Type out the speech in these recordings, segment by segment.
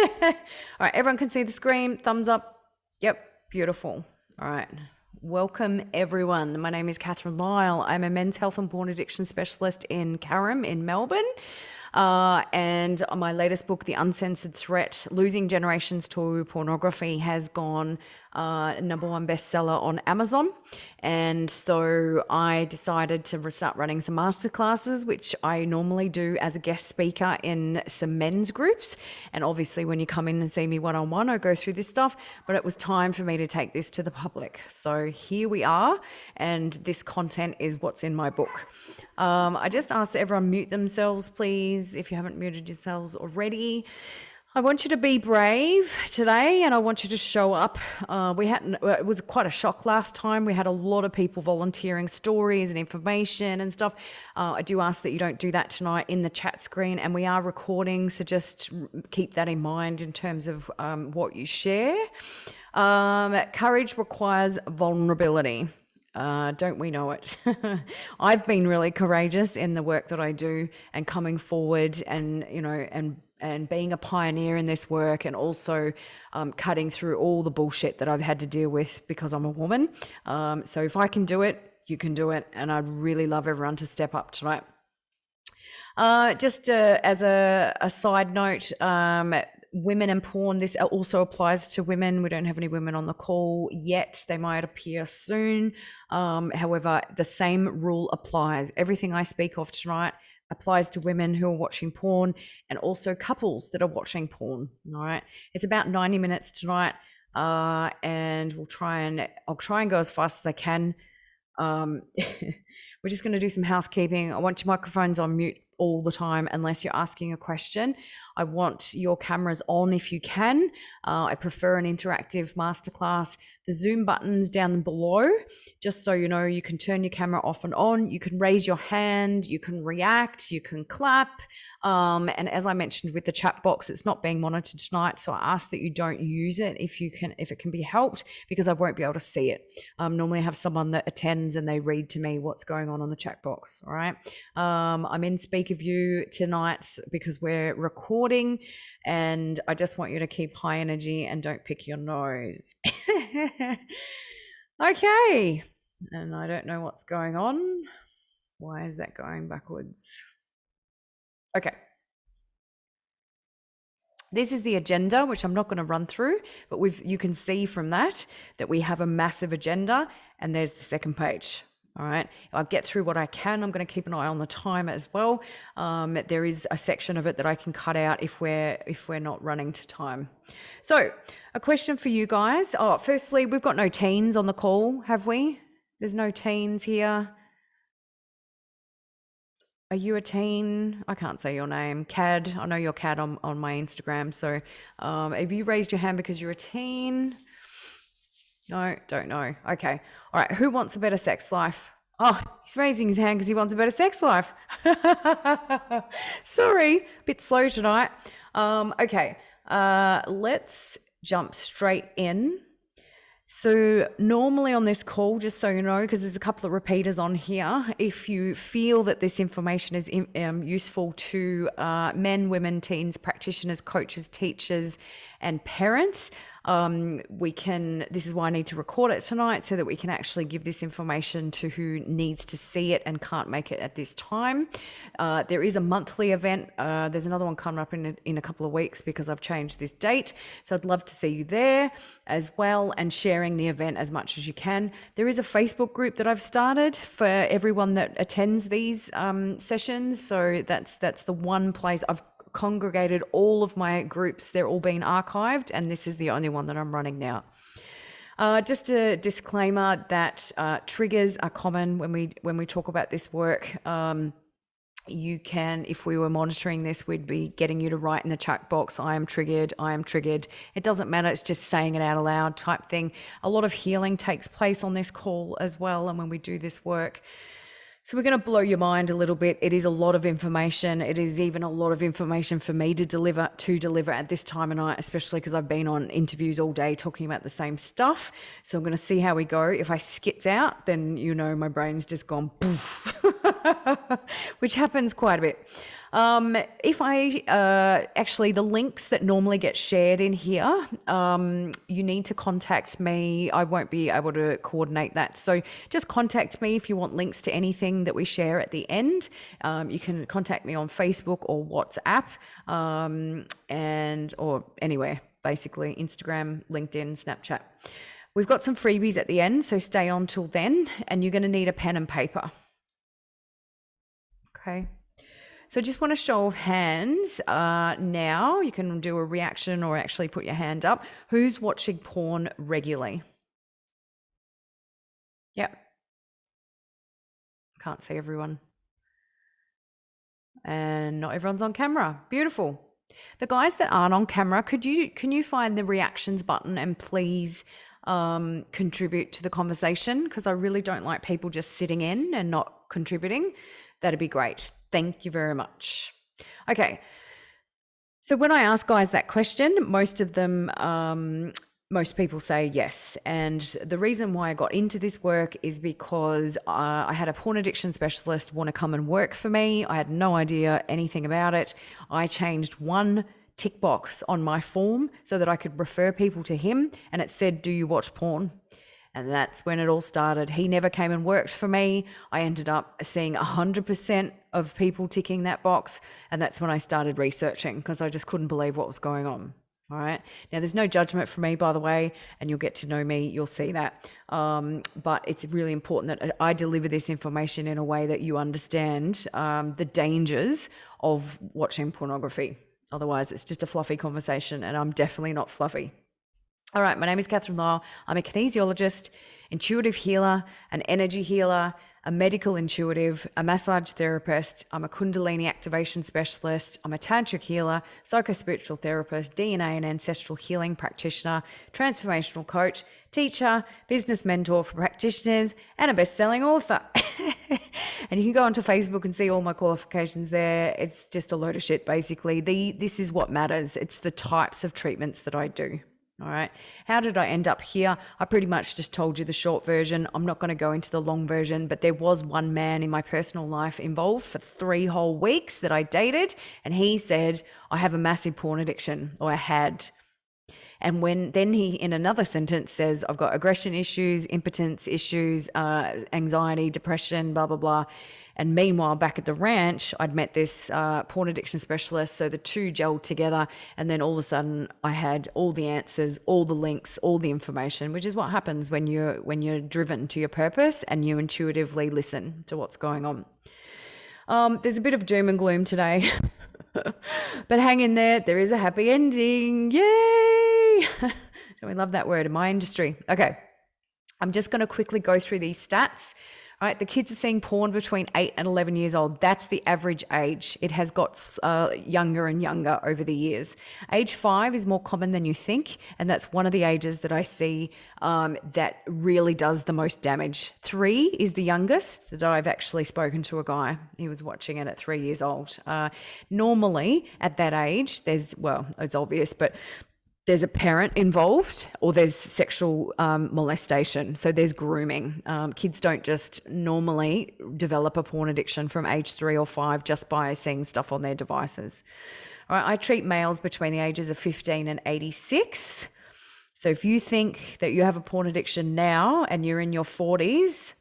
All right, everyone can see the screen. Thumbs up. Yep, beautiful. All right. Welcome, everyone. My name is Catherine Lyle. I'm a men's health and porn addiction specialist in Carrum in Melbourne. And my latest book, The Uncensored Threat, Losing Generations to Pornography, has gone #1 bestseller on Amazon. And so I decided to start running some masterclasses, which I normally do as a guest speaker in some men's groups. And obviously when you come in and see me one-on-one, I go through this stuff, but it was time for me to take this to the public. So here we are, and this content is what's in my book. I just asked that everyone mute themselves, please, if you haven't muted yourselves already. I want you to be brave today, and I want you to show up. It was quite a shock last time. We had a lot of people volunteering stories and information and stuff. I do ask that you don't do that tonight in the chat screen, and we are recording, so just keep that in mind in terms of what you share. Courage requires vulnerability. Don't we know it? I've been really courageous in the work that I do and coming forward and, and being a pioneer in this work, and also cutting through all the bullshit that I've had to deal with because I'm a woman. So if I can do it, you can do it. And I'd really love everyone to step up tonight. Just as a side note, women and porn, this also applies to women. We don't have any women on the call yet. They might appear soon. However, the same rule applies. Everything I speak of tonight applies to women who are watching porn, and also couples that are watching porn. All right. It's about 90 minutes tonight. And I'll try and go as fast as I can. We're just going to do some housekeeping. I want your microphones on mute all the time unless you're asking a question. I want your cameras on if you can. I prefer an interactive masterclass. The Zoom button's down below, just so you know. You can turn your camera off and on. You can raise your hand, you can react, you can clap. And as I mentioned with the chat box, it's not being monitored tonight, so I ask that you don't use it if it can be helped, because I won't be able to see it. Normally I have someone that attends and they read to me what's going on the chat box. All right. I'm in speaker view tonight because we're recording, and I just want you to keep high energy and don't pick your nose. Okay. And I don't know what's going on. Why is that going backwards? Okay. This is the agenda, which I'm not going to run through, but you can see from that we have a massive agenda, and there's the second page. All right. I'll get through what I can. I'm going to keep an eye on the time as well. There is a section of it that I can cut out if we're not running to time. So a question for you guys. Firstly, we've got no teens on the call, have we? There's no teens here. Are you a teen? I can't say your name. Cad. I know you're Cad on my Instagram. So have you raised your hand because you're a teen? No, don't know. Okay. All right. Who wants a better sex life? Oh, he's raising his hand because he wants a better sex life. Sorry, a bit slow tonight. Okay. Let's jump straight in. So normally on this call, just so you know, because there's a couple of repeaters on here, if you feel that this information is useful to men, women, teens, practitioners, coaches, teachers, and parents, this is why I need to record it tonight, so that we can actually give this information to who needs to see it and can't make it at this time. There is a monthly event. There's another one coming up in a couple of weeks because I've changed this date. So I'd love to see you there as well, and sharing the event as much as you can. There is a Facebook group that I've started for everyone that attends these sessions. So that's the one place I've congregated all of my groups. They're all being archived, and this is the only one that I'm running now. Just a disclaimer that triggers are common when we talk about this work. You can, if we were monitoring this, we'd be getting you to write in the chat box, I am triggered, I am triggered. It doesn't matter, it's just saying it out loud type thing. A lot of healing takes place on this call as well, and when we do this work. So we're going to blow your mind a little bit. It is a lot of information. It is even a lot of information for me to deliver at this time of night, especially because I've been on interviews all day talking about the same stuff. So I'm going to see how we go. If I skits out, then my brain's just gone poof, which happens quite a bit. If I actually, the links that normally get shared in here, you need to contact me. I won't be able to coordinate that. So just contact me if you want links to anything that we share at the end. You can contact me on Facebook or WhatsApp, or anywhere, basically Instagram, LinkedIn, Snapchat. We've got some freebies at the end, so stay on till then, and you're going to need a pen and paper. Okay. So just want a show of hands now. You can do a reaction or actually put your hand up. Who's watching porn regularly? Yep. Can't see everyone. And not everyone's on camera. Beautiful. The guys that aren't on camera, can you find the reactions button and please contribute to the conversation? Because I really don't like people just sitting in and not contributing. That'd be great. Thank you very much. Okay. So when I ask guys that question, most of them, most people say yes. And the reason why I got into this work is because I had a porn addiction specialist want to come and work for me. I had no idea anything about it. I changed one tick box on my form so that I could refer people to him, and it said, "Do you watch porn?" And that's when it all started. He never came and worked for me. I ended up seeing 100% of people ticking that box. And that's when I started researching, because I just couldn't believe what was going on. All right. Now, there's no judgment for me, by the way, and you'll get to know me. You'll see that. But it's really important that I deliver this information in a way that you understand the dangers of watching pornography. Otherwise, it's just a fluffy conversation, and I'm definitely not fluffy. All right, my name is Catherine Lyle. I'm a kinesiologist, intuitive healer, an energy healer, a medical intuitive, a massage therapist. I'm a Kundalini activation specialist. I'm a tantric healer, psychospiritual therapist, DNA and ancestral healing practitioner, transformational coach, teacher, business mentor for practitioners, and a best-selling author. And you can go onto Facebook and see all my qualifications there. It's just a load of shit, basically. This is what matters. It's the types of treatments that I do. All right. How did I end up here? I pretty much just told you the short version. I'm not going to go into the long version, but there was one man in my personal life involved for 3 whole weeks that I dated. And he said, I have a massive porn addiction, or I had. And then he, in another sentence, says, I've got aggression issues, impotence issues, anxiety, depression, blah, blah, blah. And meanwhile, back at the ranch, I'd met this porn addiction specialist. So the two gelled together. And then all of a sudden, I had all the answers, all the links, all the information, which is what happens when you're driven to your purpose and you intuitively listen to what's going on. There's a bit of doom and gloom today. But hang in there. There is a happy ending. Yay! Don't we love that word in my industry? Okay. I'm just going to quickly go through these stats. All right. The kids are seeing porn between 8 and 11 years old. That's the average age. It has got younger and younger over the years. Age 5 is more common than you think. And that's one of the ages that I see that really does the most damage. 3 is the youngest that I've actually spoken to a guy. He was watching it at 3 years old. Normally at that age, it's obvious, but there's a parent involved, or there's sexual molestation. So there's grooming. Kids don't just normally develop a porn addiction from age 3 or 5 just by seeing stuff on their devices. All right, I treat males between the ages of 15 and 86. So if you think that you have a porn addiction now and you're in your 40s,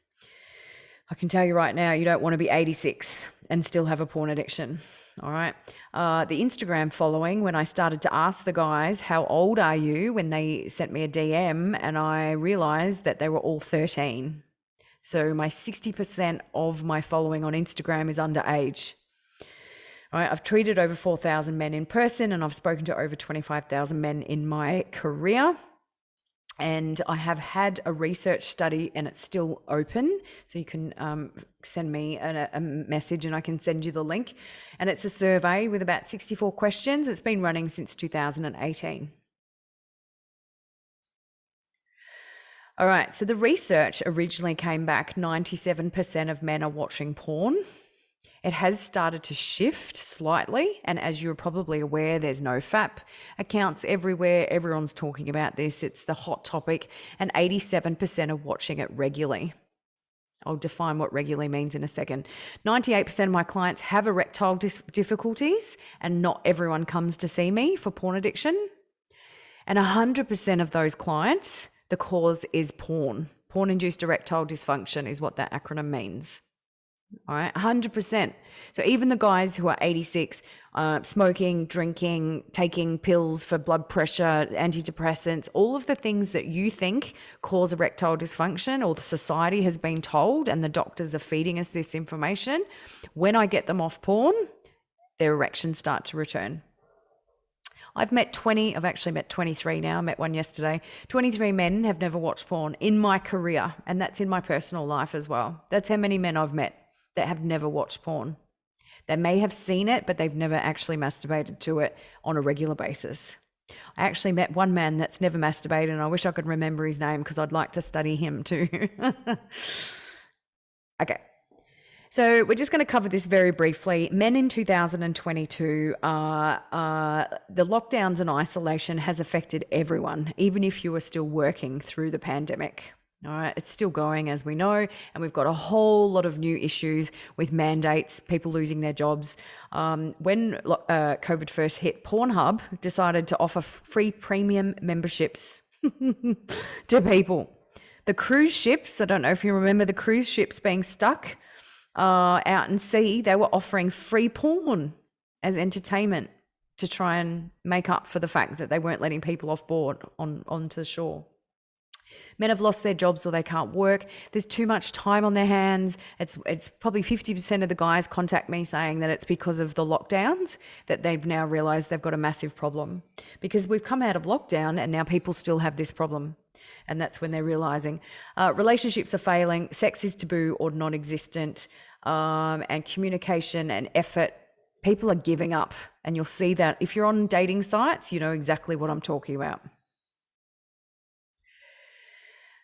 I can tell you right now, you don't want to be 86 and still have a porn addiction. All right. The Instagram following, when I started to ask the guys, how old are you, when they sent me a DM, and I realized that they were all 13. So my 60% of my following on Instagram is underage. All right. I've treated over 4,000 men in person, and I've spoken to over 25,000 men in my career. And I have had a research study, and it's still open. So you can send me a message and I can send you the link. And it's a survey with about 64 questions. It's been running since 2018. All right. So the research originally came back 97% of men are watching porn. It has started to shift slightly, and as you're probably aware, there's no FAP accounts everywhere. Everyone's talking about this. It's the hot topic, and 87% are watching it regularly. I'll define what regularly means in a second. 98% of my clients have erectile difficulties, and not everyone comes to see me for porn addiction. And 100% of those clients, the cause is porn. Porn-induced erectile dysfunction is what that acronym means. All right, 100%. So even the guys who are 86, smoking, drinking, taking pills for blood pressure, antidepressants, all of the things that you think cause erectile dysfunction, or the society has been told and the doctors are feeding us this information, when I get them off porn, their erections start to return. I've actually met 23 now. I met one yesterday. 23 men have never watched porn in my career, and that's in my personal life as well. That's how many men I've met that have never watched porn. They may have seen it, but they've never actually masturbated to it on a regular basis. I actually met one man that's never masturbated, and I wish I could remember his name because I'd like to study him too. Okay. So we're just going to cover this very briefly. Men in 2022, the lockdowns and isolation has affected everyone, even if you are still working through the pandemic. All right, it's still going, as we know, and we've got a whole lot of new issues with mandates, people losing their jobs. When COVID first hit, Pornhub decided to offer free premium memberships to people. The cruise ships, I don't know if you remember the cruise ships being stuck out in sea, they were offering free porn as entertainment to try and make up for the fact that they weren't letting people off board onto the shore. Men have lost their jobs or they can't work. There's too much time on their hands. It's probably 50% of the guys contact me saying that it's because of the lockdowns that they've now realized they've got a massive problem, because we've come out of lockdown and now people still have this problem. And that's when they're realizing relationships are failing, sex is taboo or non-existent, and communication and effort, people are giving up. And you'll see that if you're on dating sites, you know exactly what I'm talking about.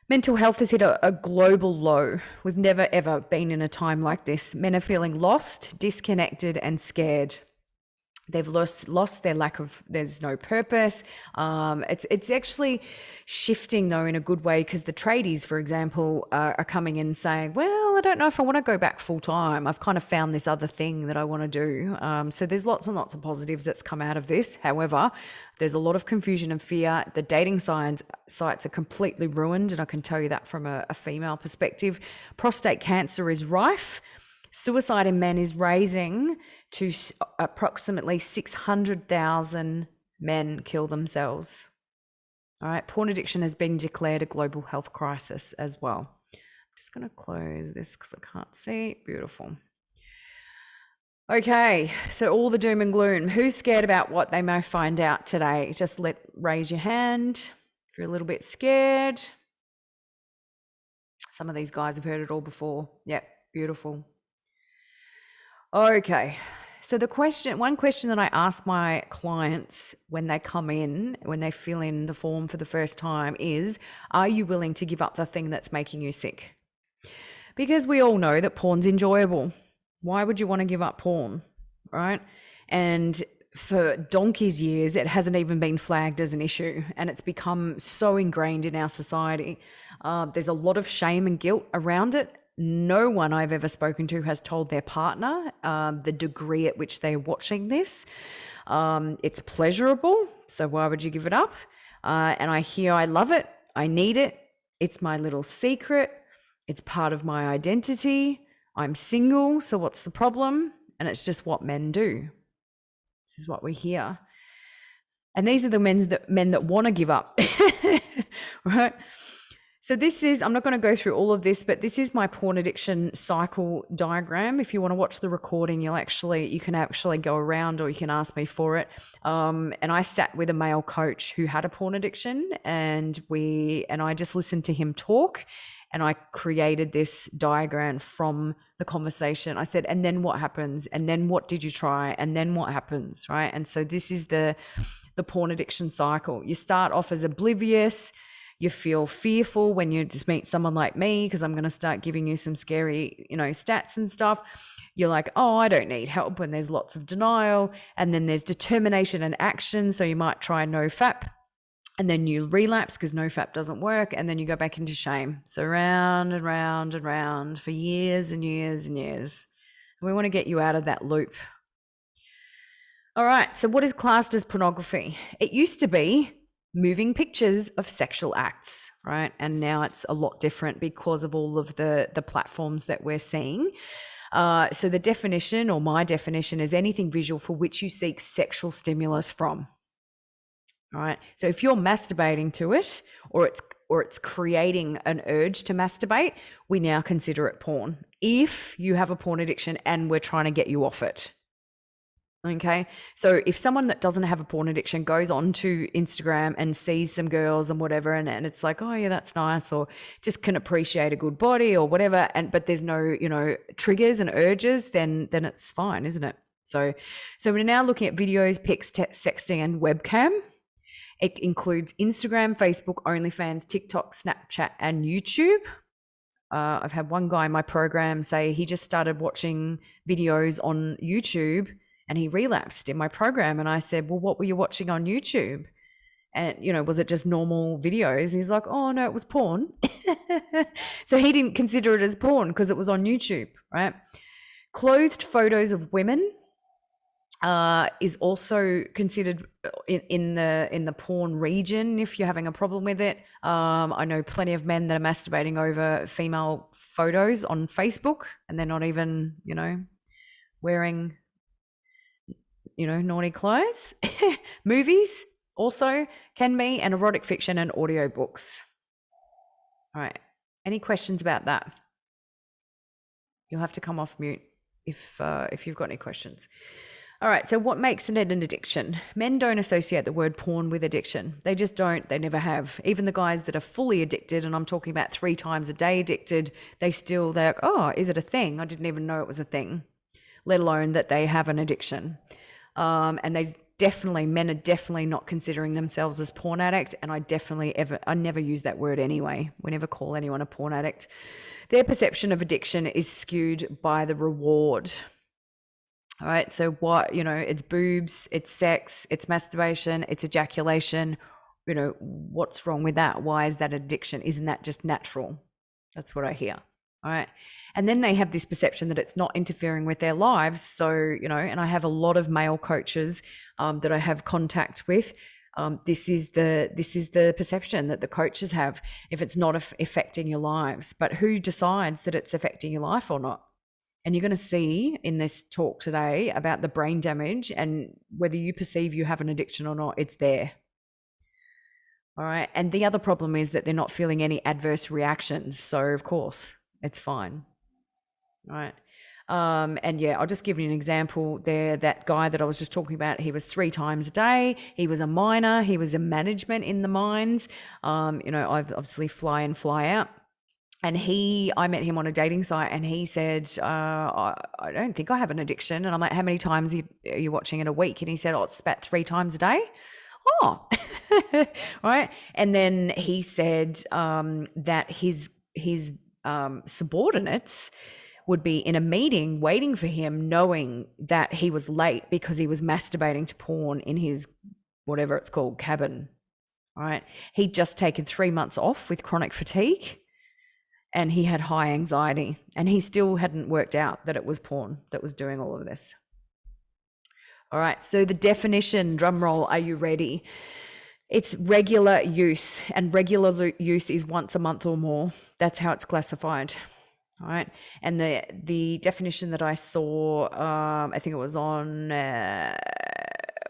Mental health has hit a global low. We've never, ever been in a time like this. Men are feeling lost, disconnected, and scared. They've lost their there's no purpose. It's actually shifting though in a good way, because the tradies, for example, are coming in saying, well, I don't know if I want to go back full time. I've kind of found this other thing that I want to do. So there's lots and lots of positives that's come out of this. However, there's a lot of confusion and fear. The dating sites are completely ruined, and I can tell you that from a female perspective. Prostate cancer is rife. Suicide in men is raising to approximately 600,000 men kill themselves. All right, porn addiction has been declared a global health crisis as well. I'm just going to close this because I can't see. Beautiful. Okay, so all the doom and gloom. Who's scared about what they may find out today? Just raise your hand if you're a little bit scared. Some of these guys have heard it all before. Yep, beautiful. Okay, so one question that I ask my clients when they come in, when they fill in the form for the first time is, are you willing to give up the thing that's making you sick? Because we all know that porn's enjoyable. Why would you want to give up porn, right? And for donkey's years, it hasn't even been flagged as an issue, and it's become so ingrained in our society. There's a lot of shame and guilt around it. No one I've ever spoken to has told their partner the degree at which they're watching this. It's pleasurable, so why would you give it up? And I love it. I need it. It's my little secret. It's part of my identity. I'm single, so what's the problem? And it's just what men do. This is what we hear. And these are the men that want to give up, right? So I'm not going to go through all of this, but this is my porn addiction cycle diagram. If you want to watch the recording, you can actually go around, or you can ask me for it. And I sat with a male coach who had a porn addiction, and I just listened to him talk, and I created this diagram from the conversation. I said, and then what happens? And then what did you try? And then what happens, right? And so this is the porn addiction cycle. You start off as oblivious. You feel fearful when you just meet someone like me, because I'm going to start giving you some scary, stats and stuff. You're like, oh, I don't need help, and there's lots of denial. And then there's determination and action. So you might try no fap. and then you relapse because NoFap doesn't work, and then you go back into shame. So round and round and round for years and years and years. And we want to get you out of that loop. All right, so what is classed as pornography? It used to be moving pictures of sexual acts, right? And now it's a lot different because of all of the platforms that we're seeing. So the definition, or my definition, is anything visual for which you seek sexual stimulus from. All right. So if you're masturbating to it, or it's creating an urge to masturbate, we now consider it porn. If you have a porn addiction and we're trying to get you off it. Okay. So if someone that doesn't have a porn addiction goes on to Instagram and sees some girls and whatever, and it's like, oh yeah, that's nice, or just can appreciate a good body or whatever, but there's no, triggers and urges, then it's fine, isn't it? So we're now looking at videos, pics, sexting, and webcam. It includes Instagram, Facebook, OnlyFans, TikTok, Snapchat, and YouTube. I've had one guy in my program say he just started watching videos on YouTube and he relapsed in my program. And I said, well, what were you watching on YouTube? And, was it just normal videos? And he's like, oh, no, it was porn. So he didn't consider it as porn because it was on YouTube, right? Clothed photos of women is also considered in the porn region if you're having a problem with it. I know plenty of men that are masturbating over female photos on Facebook, and they're not even, wearing, naughty clothes. Movies also can be, and erotic fiction and audiobooks. All right. Any questions about that? You'll have to come off mute if you've got any questions. All right, so what makes it an addiction? Men don't associate the word porn with addiction. They just don't. They never have. Even the guys that are fully addicted, and I'm talking about 3 times a day addicted, they're like, oh, is it a thing? I didn't even know it was a thing, let alone that they have an addiction. And men are definitely not considering themselves as porn addict, and I never use that word anyway. We never call anyone a porn addict. Their perception of addiction is skewed by the reward. All right. So it's boobs, it's sex, it's masturbation, it's ejaculation. What's wrong with that? Why is that addiction? Isn't that just natural? That's what I hear. All right. And then they have this perception that it's not interfering with their lives. So, and I have a lot of male coaches that I have contact with. This is the perception that the coaches have, if it's not affecting your lives. But who decides that it's affecting your life or not? And you're going to see in this talk today about the brain damage and whether you perceive you have an addiction or not, it's there. All right. And the other problem is that they're not feeling any adverse reactions. So, of course, it's fine. All right. And yeah, I'll just give you an example there. That guy that I was just talking about, he was 3 times a day. He was a miner. He was in management in the mines. I've obviously fly in, fly out. And I met him on a dating site, and he said, I don't think I have an addiction. And I'm like, how many times are you watching it a week? And he said, it's about 3 times a day. Oh, right. And then he said that his subordinates would be in a meeting waiting for him, knowing that he was late because he was masturbating to porn in his, whatever it's called, cabin. All right. He'd just taken 3 months off with chronic fatigue. And he had high anxiety, and he still hadn't worked out that it was porn that was doing all of this. All right, so the definition, drum roll, are you ready? It's regular use, and regular use is once a month or more. That's how it's classified. All right, and the definition that I saw, I think it was on,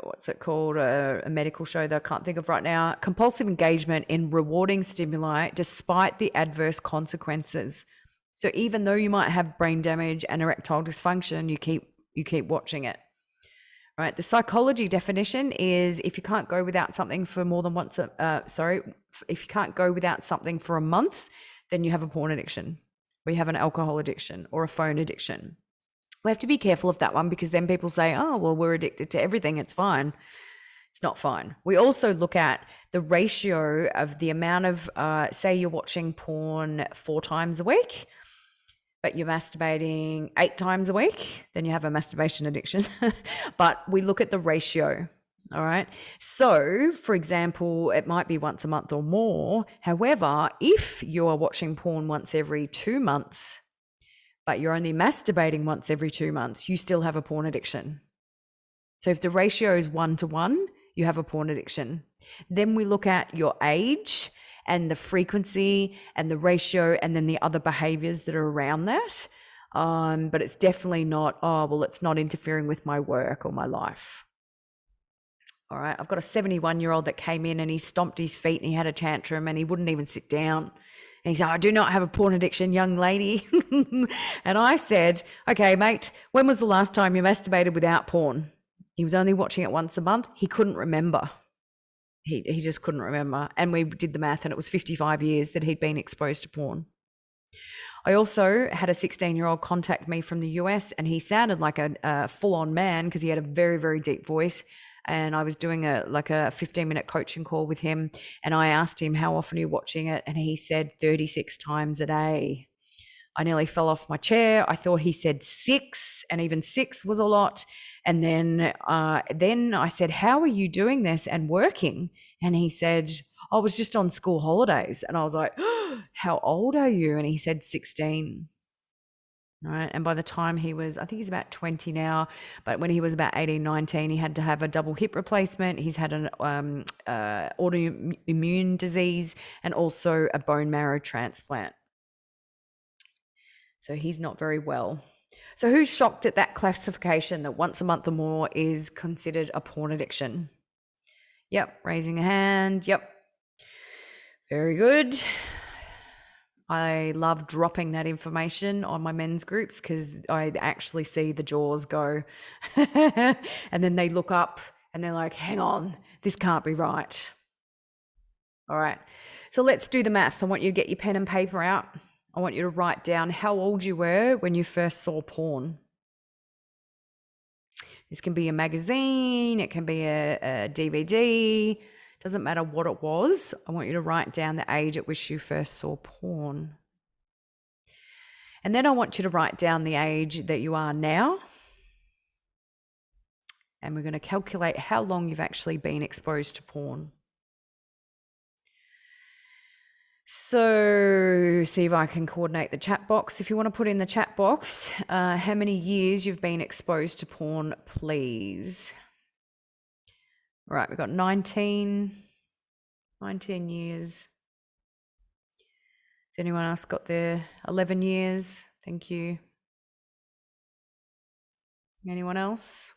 what's it called, a medical show that I can't think of right now, compulsive engagement in rewarding stimuli despite the adverse consequences. So even though you might have brain damage and erectile dysfunction, you keep watching it. Right. The psychology definition is if you can't go without something for more than once, if you can't go without something for a month, then you have a porn addiction, or you have an alcohol addiction, or a phone addiction. We have to be careful of that one, because then people say, oh, well, we're addicted to everything. It's fine. It's not fine. We also look at the ratio of the amount of, say you're watching porn 4 times a week, but you're masturbating 8 times a week, then you have a masturbation addiction. But we look at the ratio. All right. So, for example, it might be once a month or more. However, if you are watching porn once every 2 months, but you're only masturbating once every 2 months, you still have a porn addiction. So if the ratio is 1-to-1, you have a porn addiction. Then we look at your age and the frequency and the ratio and then the other behaviors that are around that. But it's definitely not, oh, well, it's not interfering with my work or my life. All right. I've got a 71-year-old that came in and he stomped his feet and he had a tantrum and he wouldn't even sit down. And he said, I do not have a porn addiction, young lady. And I said, okay, mate, when was the last time you masturbated without porn? He was only watching it once a month. He couldn't remember. He just couldn't remember. And we did the math and it was 55 years that he'd been exposed to porn. I also had a 16-year-old contact me from the US and he sounded like a full-on man because he had a very, very deep voice. And I was doing a 15-minute coaching call with him. And I asked him, how often are you watching it? And he said 36 times a day. I nearly fell off my chair. I thought he said 6, and even 6 was a lot. And then I said, how are you doing this and working? And he said, I was just on school holidays. And I was like, oh, how old are you? And he said 16. All right. And by the time he was, I think he's about 20 now, but when he was about 18, 19, he had to have a double hip replacement. He's had an autoimmune disease and also a bone marrow transplant. So he's not very well. So who's shocked at that classification that once a month or more is considered a porn addiction? Yep, raising a hand. Yep. Very good. I love dropping that information on my men's groups because I actually see the jaws go. And then they look up and they're like, hang on, this can't be right. All right. So let's do the math. I want you to get your pen and paper out. I want you to write down how old you were when you first saw porn. This can be a magazine, it can be a DVD, doesn't matter what it was. I want you to write down the age at which you first saw porn. And then I want you to write down the age that you are now. And we're going to calculate how long you've actually been exposed to porn. So see if I can coordinate the chat box. If you want to put in the chat box, how many years you've been exposed to porn, please. All right, we've got 19 years. Has anyone else got their 11 years? Thank you. Anyone else?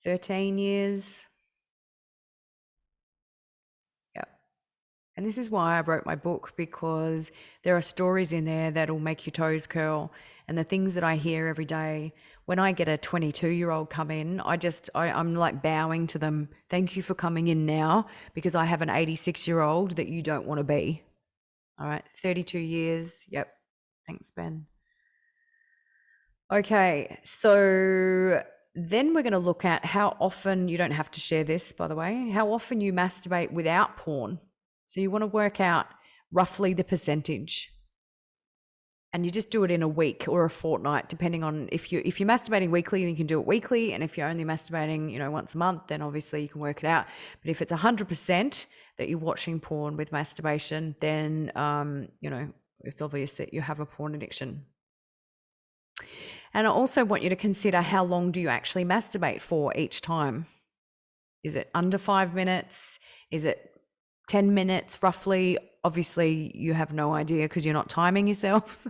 13 years. And this is why I wrote my book, because there are stories in there that'll make your toes curl. And the things that I hear every day, when I get a 22-year-old come in, I'm like bowing to them. Thank you for coming in now, because I have an 86-year-old that you don't want to be. All right, 32 years. Yep. Thanks, Ben. Okay, so then we're going to look at how often, you don't have to share this, by the way, how often you masturbate without porn. So you want to work out roughly the percentage. And you just do it in a week or a fortnight, depending on if you're masturbating weekly, then you can do it weekly. And if you're only masturbating, once a month, then obviously you can work it out. But if it's 100% that you're watching porn with masturbation, then, it's obvious that you have a porn addiction. And I also want you to consider, how long do you actually masturbate for each time? Is it under 5 minutes? Is it 10 minutes roughly? Obviously you have no idea because you're not timing yourselves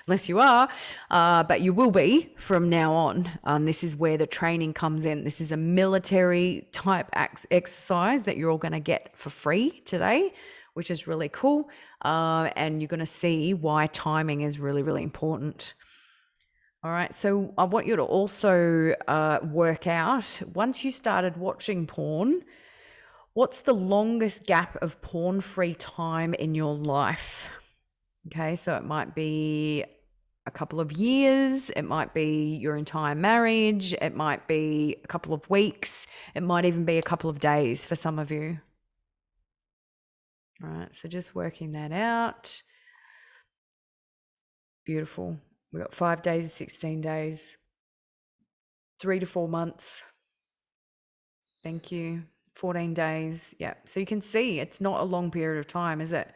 unless you are, but you will be from now on. This is where the training comes in. This is a military type exercise that you're all going to get for free today, which is really cool. And you're going to see why timing is really, really important. All right, so I want you to also work out, once you started watching porn, what's the longest gap of porn-free time in your life? Okay, so it might be a couple of years, it might be your entire marriage, it might be a couple of weeks, it might even be a couple of days for some of you. All right, so just working that out. Beautiful. We've got 5 days, 16 days, 3 to 4 months. Thank you. 14 days. Yeah. So you can see it's not a long period of time, is it?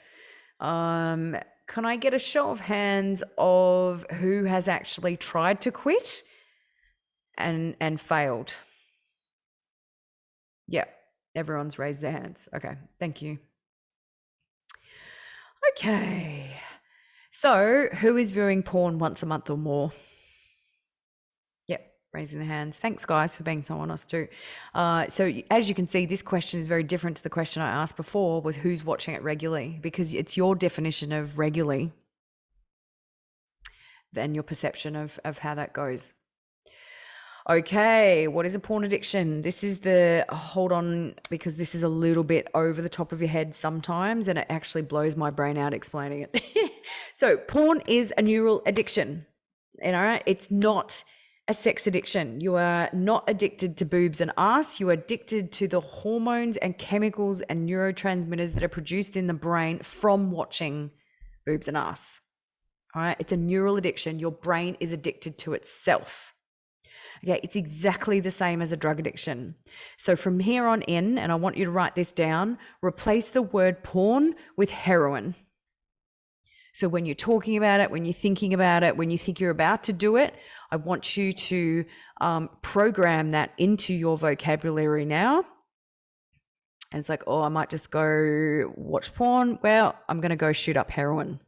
Can I get a show of hands of who has actually tried to quit and failed? Yeah. Everyone's raised their hands. Okay. Thank you. Okay. So who is viewing porn once a month or more? Yep, raising the hands. Thanks, guys, for being so honest too. So as you can see, this question is very different to the question I asked before, was who's watching it regularly? Because it's your definition of regularly and your perception of how that goes. Okay, what is a porn addiction? This is hold on, because this is a little bit over the top of your head sometimes, and it actually blows my brain out explaining it. So porn is a neural addiction. You know, it's not a sex addiction. You are not addicted to boobs and arse. You are addicted to the hormones and chemicals and neurotransmitters that are produced in the brain from watching boobs and arse. All right, it's a neural addiction. Your brain is addicted to itself. Okay, it's exactly the same as a drug addiction. So from here on in, and I want you to write this down, replace the word porn with heroin. So when you're talking about it, when you're thinking about it, when you think you're about to do it, I want you to program that into your vocabulary now. And it's like, oh, I might just go watch porn. Well, I'm going to go shoot up heroin.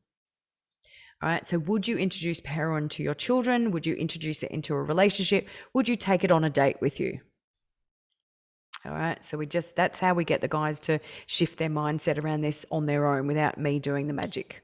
All right. So would you introduce heroin to your children? Would you introduce it into a relationship? Would you take it on a date with you? All right. So that's how we get the guys to shift their mindset around this on their own without me doing the magic.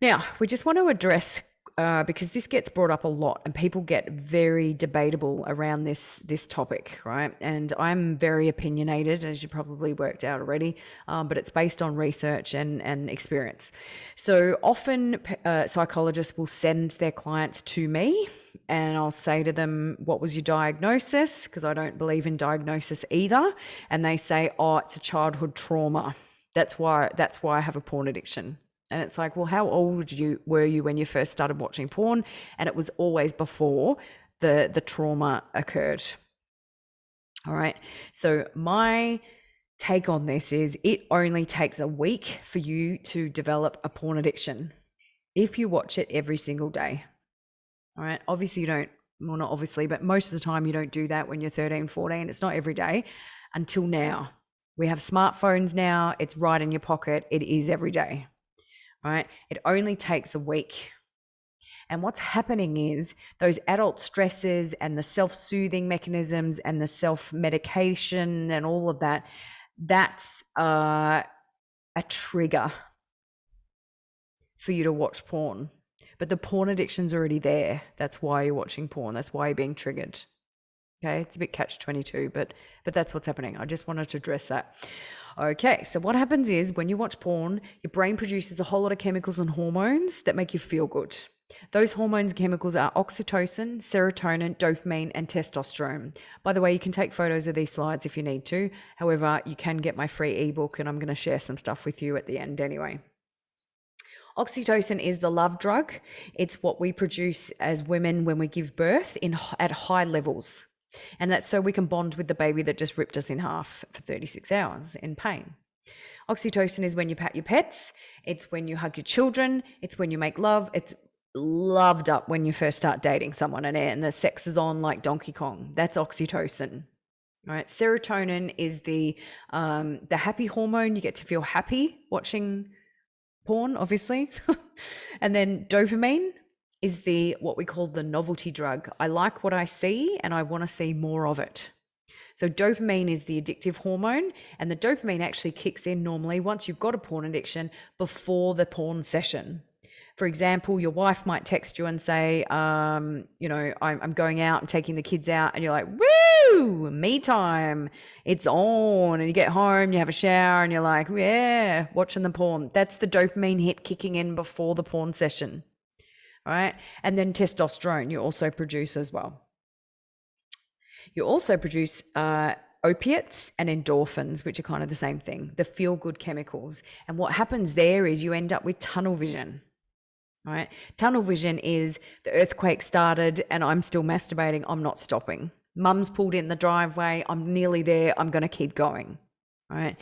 Now, we just want to address, because this gets brought up a lot and people get very debatable around this topic, right? And I'm very opinionated, as you probably worked out already, but it's based on research and experience. So often psychologists will send their clients to me and I'll say to them, what was your diagnosis? Because I don't believe in diagnosis either. And they say, oh, it's a childhood trauma. That's why I have a porn addiction. And it's like, well, how old were you when you first started watching porn? And it was always before the trauma occurred. All right. So my take on this is it only takes a week for you to develop a porn addiction if you watch it every single day. All right. Obviously you don't, well, not obviously, but most of the time you don't do that when you're 13, 14. It's not every day until now. We have smartphones now. It's right in your pocket. It is every day. Right? It only takes a week. And what's happening is those adult stresses and the self-soothing mechanisms and the self-medication and all of that, that's a trigger for you to watch porn. But the porn addiction's already there. That's why you're watching porn. That's why you're being triggered. Okay, it's a bit catch-22, but that's what's happening. I just wanted to address that. Okay, so what happens is when you watch porn, your brain produces a whole lot of chemicals and hormones that make you feel good. Those hormones and chemicals are oxytocin, serotonin, dopamine, and testosterone. By the way, you can take photos of these slides if you need to. However, you can get my free ebook, and I'm going to share some stuff with you at the end anyway. Oxytocin is the love drug. It's what we produce as women when we give birth at high levels. And that's so we can bond with the baby that just ripped us in half for 36 hours in pain. Oxytocin is when you pat your pets. It's when you hug your children. It's when you make love. It's loved up when you first start dating someone and the sex is on like Donkey Kong. That's oxytocin. All right. Serotonin is the happy hormone. You get to feel happy watching porn, obviously. And then dopamine is what we call the novelty drug. I like what I see and I want to see more of it. So dopamine is the addictive hormone, and the dopamine actually kicks in normally once you've got a porn addiction before the porn session. For example, your wife might text you and say, I'm going out and taking the kids out, and you're like, woo, me time, it's on. And you get home, you have a shower, and you're like, yeah, watching the porn. That's the dopamine hit kicking in before the porn session. All right. And then testosterone you also produce as well. You also produce opiates and endorphins, which are kind of the same thing, the feel-good chemicals. And what happens there is you end up with tunnel vision. All right. Tunnel vision is the earthquake started and I'm still masturbating. I'm not stopping. Mum's pulled in the driveway. I'm nearly there. I'm going to keep going. All right.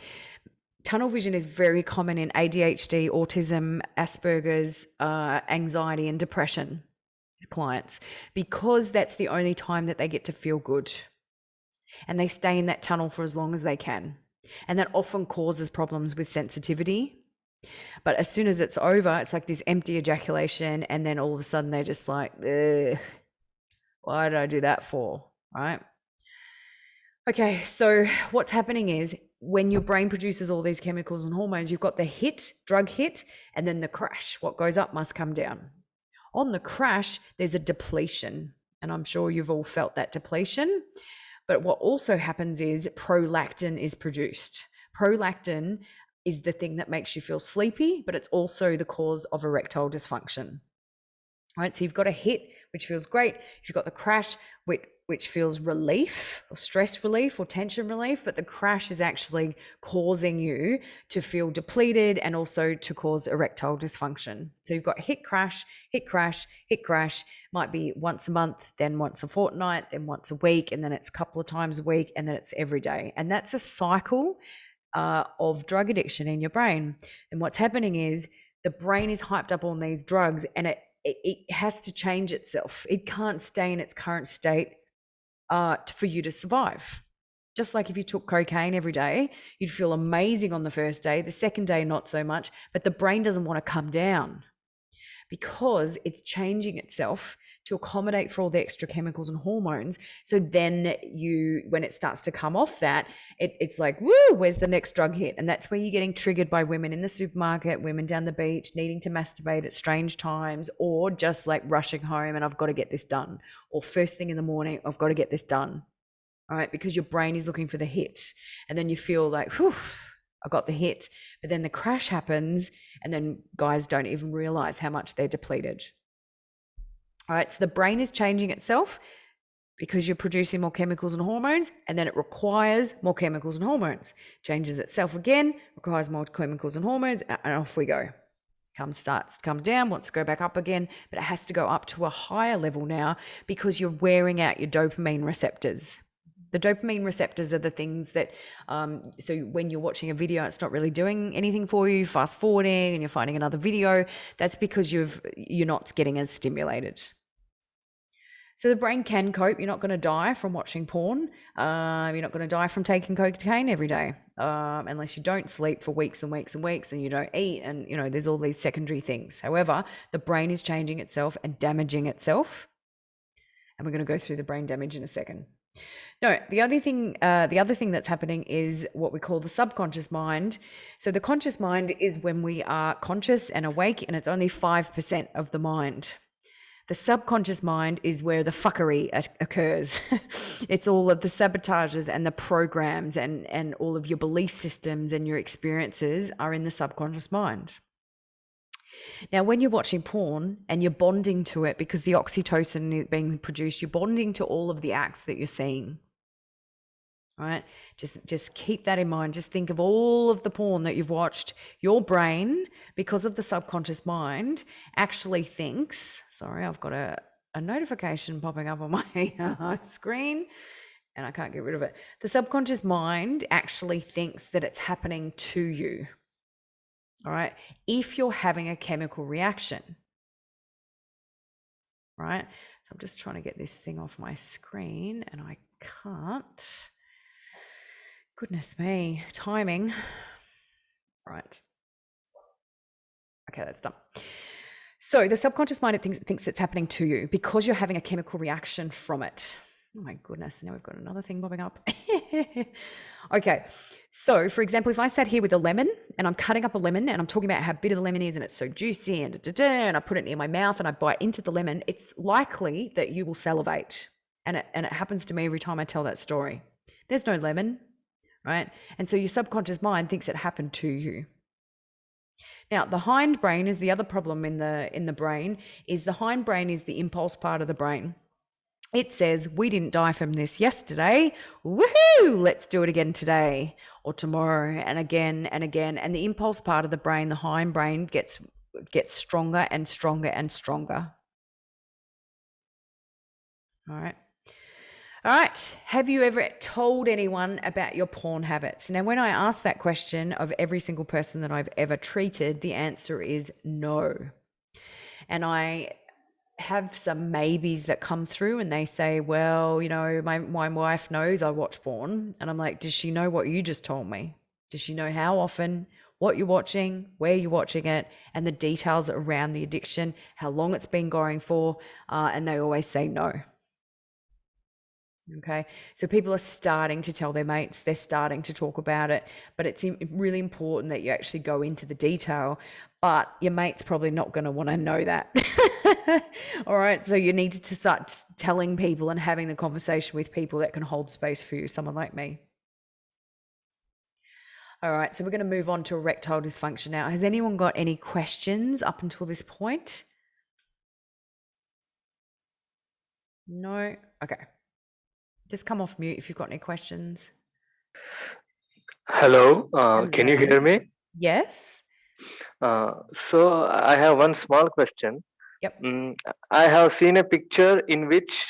Tunnel vision is very common in ADHD, autism, Asperger's, anxiety, and depression clients, because that's the only time that they get to feel good. And they stay in that tunnel for as long as they can. And that often causes problems with sensitivity. But as soon as it's over, it's like this empty ejaculation. And then all of a sudden they're just like, ugh, why did I do that for? Right? Okay, so what's happening is when your brain produces all these chemicals and hormones, you've got the hit, drug hit, and then the crash. What goes up must come down. On the crash, there's a depletion. And I'm sure you've all felt that depletion. But what also happens is prolactin is produced. Prolactin is the thing that makes you feel sleepy, but it's also the cause of erectile dysfunction. Right? So you've got a hit, which feels great. You've got the crash, which feels relief or stress relief or tension relief, but the crash is actually causing you to feel depleted and also to cause erectile dysfunction. So you've got hit, crash, hit, crash, hit, crash. Might be once a month, then once a fortnight, then once a week, and then it's a couple of times a week, and then it's every day. And that's a cycle of drug addiction in your brain. And what's happening is the brain is hyped up on these drugs, and it has to change itself. It can't stay in its current state for you to survive. Just like if you took cocaine every day, you'd feel amazing on the first day, the second day not so much, but the brain doesn't want to come down because it's changing itself to accommodate for all the extra chemicals and hormones. So then when it starts to come off that, it's like, woo, where's the next drug hit? And that's where you're getting triggered by women in the supermarket, women down the beach, needing to masturbate at strange times, or just like rushing home and I've got to get this done. Or first thing in the morning, I've got to get this done. All right, because your brain is looking for the hit. And then you feel like, whew, I got the hit. But then the crash happens, and then guys don't even realize how much they're depleted. All right, so the brain is changing itself because you're producing more chemicals and hormones, and then it requires more chemicals and hormones. Changes itself again, requires more chemicals and hormones, and off we go. Comes down, wants to go back up again, but it has to go up to a higher level now because you're wearing out your dopamine receptors. The dopamine receptors are the things that, so when you're watching a video, it's not really doing anything for you, fast forwarding and you're finding another video, that's because you're not getting as stimulated. So the brain can cope. You're not going to die from watching porn. You're not going to die from taking cocaine every day, unless you don't sleep for weeks and weeks and weeks and you don't eat. And, there's all these secondary things. However, the brain is changing itself and damaging itself. And we're going to go through the brain damage in a second. No, the other thing that's happening is what we call the subconscious mind. So the conscious mind is when we are conscious and awake, and it's only 5% of the mind. The subconscious mind is where the fuckery occurs. It's all of the sabotages and the programs and all of your belief systems and your experiences are in the subconscious mind. Now, when you're watching porn and you're bonding to it because the oxytocin is being produced, you're bonding to all of the acts that you're seeing. Right? Just keep that in mind. Just think of all of the porn that you've watched. Your brain, because of the subconscious mind, actually thinks, sorry, I've got a notification popping up on my screen and I can't get rid of it. The subconscious mind actually thinks that it's happening to you. All right. If you're having a chemical reaction, right? So I'm just trying to get this thing off my screen and I can't. Goodness me, timing. Right. Okay, that's done. So the subconscious mind, it thinks it's happening to you because you're having a chemical reaction from it. Oh my goodness, now we've got another thing popping up. Okay, so for example, if I sat here with a lemon and I'm cutting up a lemon and I'm talking about how bitter the lemon is and it's so juicy and I put it near my mouth and I bite into the lemon, it's likely that you will salivate. And it happens to me every time I tell that story. There's no lemon, right? And so your subconscious mind thinks it happened to you. Now, the hindbrain is the other problem in the brain. Is the hindbrain is the impulse part of the brain. It says, we didn't die from this yesterday. Woohoo! Let's do it again today or tomorrow and again and again. And the impulse part of the brain, the hindbrain, gets stronger and stronger and stronger. All right. All right. Have you ever told anyone about your porn habits? Now, when I ask that question of every single person that I've ever treated, the answer is no. And I have some maybes that come through and they say, well, my wife knows I watch porn. And I'm like, does she know what you just told me? Does she know how often, what you're watching, where you're watching it, and the details around the addiction, how long it's been going for? And they always say no. Okay. So people are starting to tell their mates, they're starting to talk about it, but it's really important that you actually go into the detail. But your mate's probably not going to want to know that. All right. So you need to start telling people and having the conversation with people that can hold space for you, someone like me. All right. So we're going to move on to erectile dysfunction now. Has anyone got any questions up until this point? No? Okay. Just come off mute if you've got any questions. Hello, can you hear me? Yes. So I have one small question. Yep. I have seen a picture in which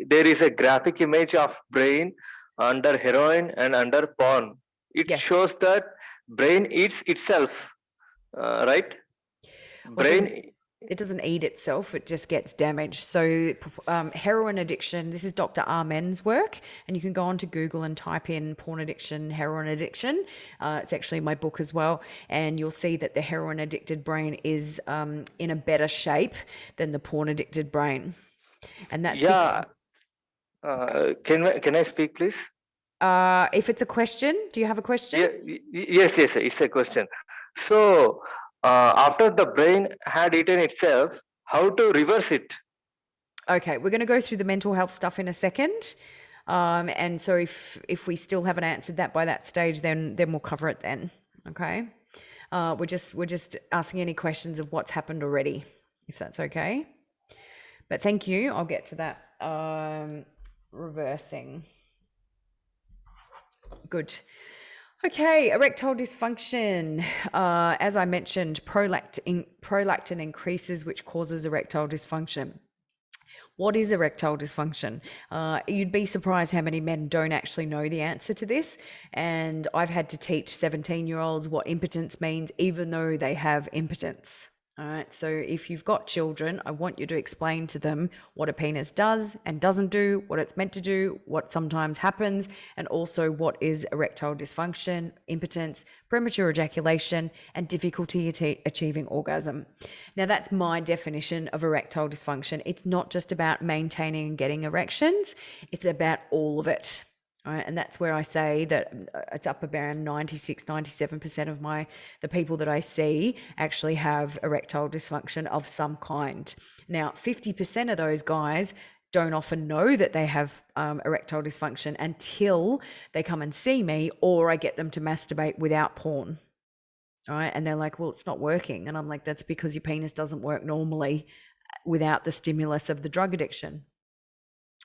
there is a graphic image of brain under heroin and under porn. It Yes. shows that brain eats itself, right? Well, it doesn't eat itself, it just gets damaged. So heroin addiction, this is Dr. Amen's work, and you can go onto Google and type in porn addiction, heroin addiction. It's actually my book as well, and you'll see that the heroin addicted brain is in a better shape than the porn addicted brain. And that's Can I speak, please? If it's a question, do you have a question? Yes, it's a question. So after the brain had eaten itself, how to reverse it? Okay, we're going to go through the mental health stuff in a second. And so if we still haven't answered that by that stage, then we'll cover it then. Okay. We're just asking any questions of what's happened already, if that's okay. But thank you. I'll get to that. Reversing. Good. Okay, erectile dysfunction. As I mentioned, prolactin increases, which causes erectile dysfunction. What is erectile dysfunction? You'd be surprised how many men don't actually know the answer to this. And I've had to teach 17-year-olds what impotence means, even though they have impotence. All right. So if you've got children, I want you to explain to them what a penis does and doesn't do, what it's meant to do, what sometimes happens, and also what is erectile dysfunction, impotence, premature ejaculation, and difficulty achieving orgasm. Now, that's my definition of erectile dysfunction. It's not just about maintaining and getting erections. It's about all of it. All right, and that's where I say that it's up around 96, 97% of the people that I see actually have erectile dysfunction of some kind. Now, 50% of those guys don't often know that they have erectile dysfunction until they come and see me, or I get them to masturbate without porn. All right, and they're like, well, it's not working. And I'm like, that's because your penis doesn't work normally without the stimulus of the drug addiction.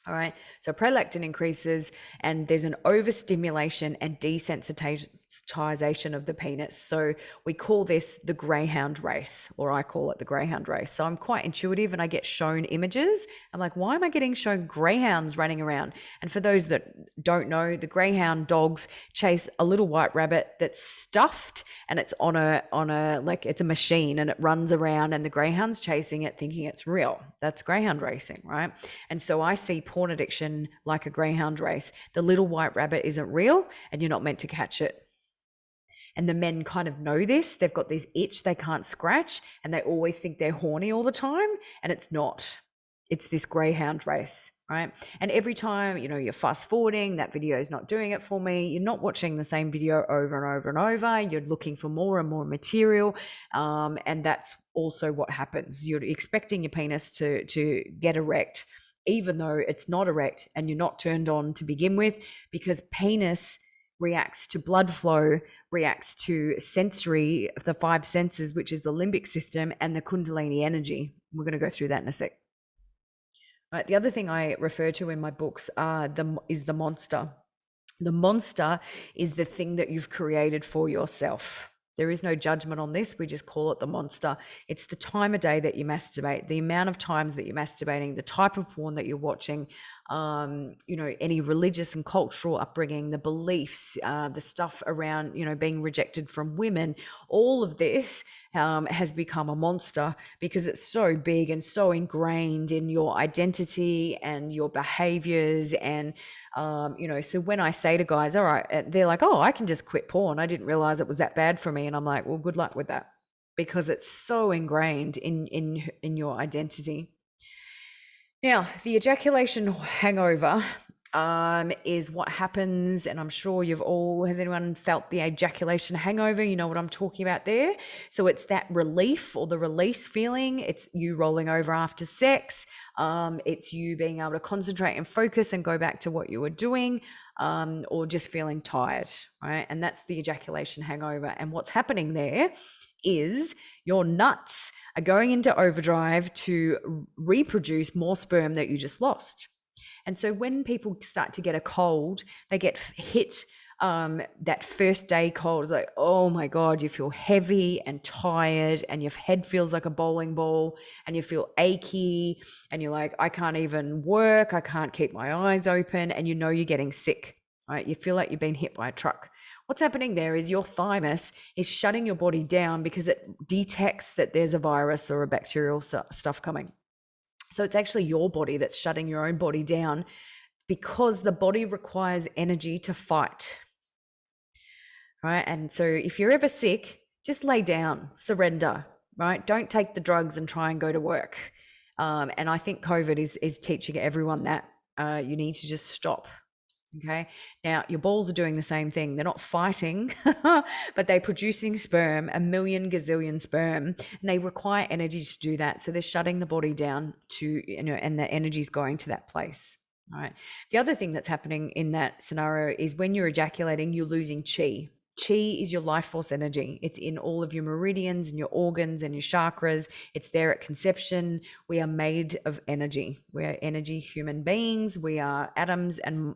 All right. So prolactin increases and there's an overstimulation and desensitization of the penis. So we call this the greyhound race, or I call it the greyhound race. So I'm quite intuitive and I get shown images. I'm like, why am I getting shown greyhounds running around? And for those that don't know, the greyhound dogs chase a little white rabbit that's stuffed and it's on a like it's a machine and it runs around and the greyhound's chasing it thinking it's real. That's greyhound racing, right? And so I see porn addiction like a greyhound race. The little white rabbit isn't real and you're not meant to catch it. And the men kind of know this. They've got this itch they can't scratch and they always think they're horny all the time, and it's not. It's this greyhound race, right? And every time, you're fast forwarding, that video is not doing it for me. You're not watching the same video over and over and over. You're looking for more and more material. And that's also what happens. You're expecting your penis to get erect, even though it's not erect and you're not turned on to begin with, because penis reacts to blood flow, reacts to sensory, the 5 senses, which is the limbic system and the Kundalini energy. We're going to go through that in a sec. Right, the other thing I refer to in my books is the monster. The monster is the thing that you've created for yourself. There is no judgment on this. We just call it the monster. It's the time of day that you masturbate, the amount of times that you're masturbating, the type of porn that you're watching, any religious and cultural upbringing, the beliefs, the stuff around, being rejected from women, all of this has become a monster because it's so big and so ingrained in your identity and your behaviors. And, so when I say to guys, all right, they're like, oh, I can just quit porn. I didn't realize it was that bad for me. And I'm like, well, good luck with that, because it's so ingrained in your identity. Now, the ejaculation hangover is what happens, and I'm sure has anyone felt the ejaculation hangover? You know what I'm talking about there. So it's that relief or the release feeling. It's you rolling over after sex. It's you being able to concentrate and focus and go back to what you were doing, or just feeling tired, right? And that's the ejaculation hangover. And what's happening there is your nuts are going into overdrive to reproduce more sperm that you just lost. And so when people start to get a cold, they get hit, that first day cold is like, oh my God, you feel heavy and tired and your head feels like a bowling ball and you feel achy and you're like, I can't even work, I can't keep my eyes open, and you're getting sick, right? You feel like you've been hit by a truck. What's happening there is your thymus is shutting your body down because it detects that there's a virus or a bacterial stuff coming. So it's actually your body that's shutting your own body down because the body requires energy to fight, right? And so if you're ever sick, just lay down, surrender, right? Don't take the drugs and try and go to work. And I think COVID is teaching everyone that you need to just stop. Okay. Now your balls are doing the same thing. They're not fighting, but they're producing sperm, a million gazillion sperm, and they require energy to do that. So they're shutting the body down and the energy is going to that place. All right. The other thing that's happening in that scenario is when you're ejaculating, you're losing chi. Chi is your life force energy. It's in all of your meridians and your organs and your chakras. It's there at conception. We are made of energy. We are energy human beings. We are atoms and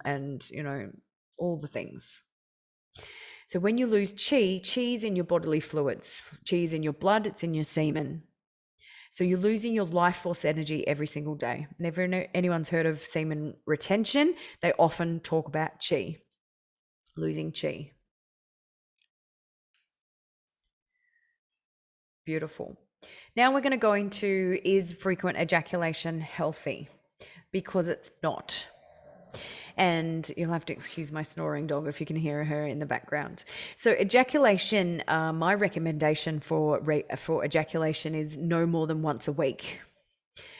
all the things. So when you lose chi is in your bodily fluids. Chi is in your blood. It's in your semen. So you're losing your life force energy every single day. And if anyone's heard of semen retention, they often talk about chi, losing chi. Beautiful. Now we're going to go into, is frequent ejaculation healthy? Because it's not. And you'll have to excuse my snoring dog if you can hear her in the background. So ejaculation, my recommendation for ejaculation is no more than once a week.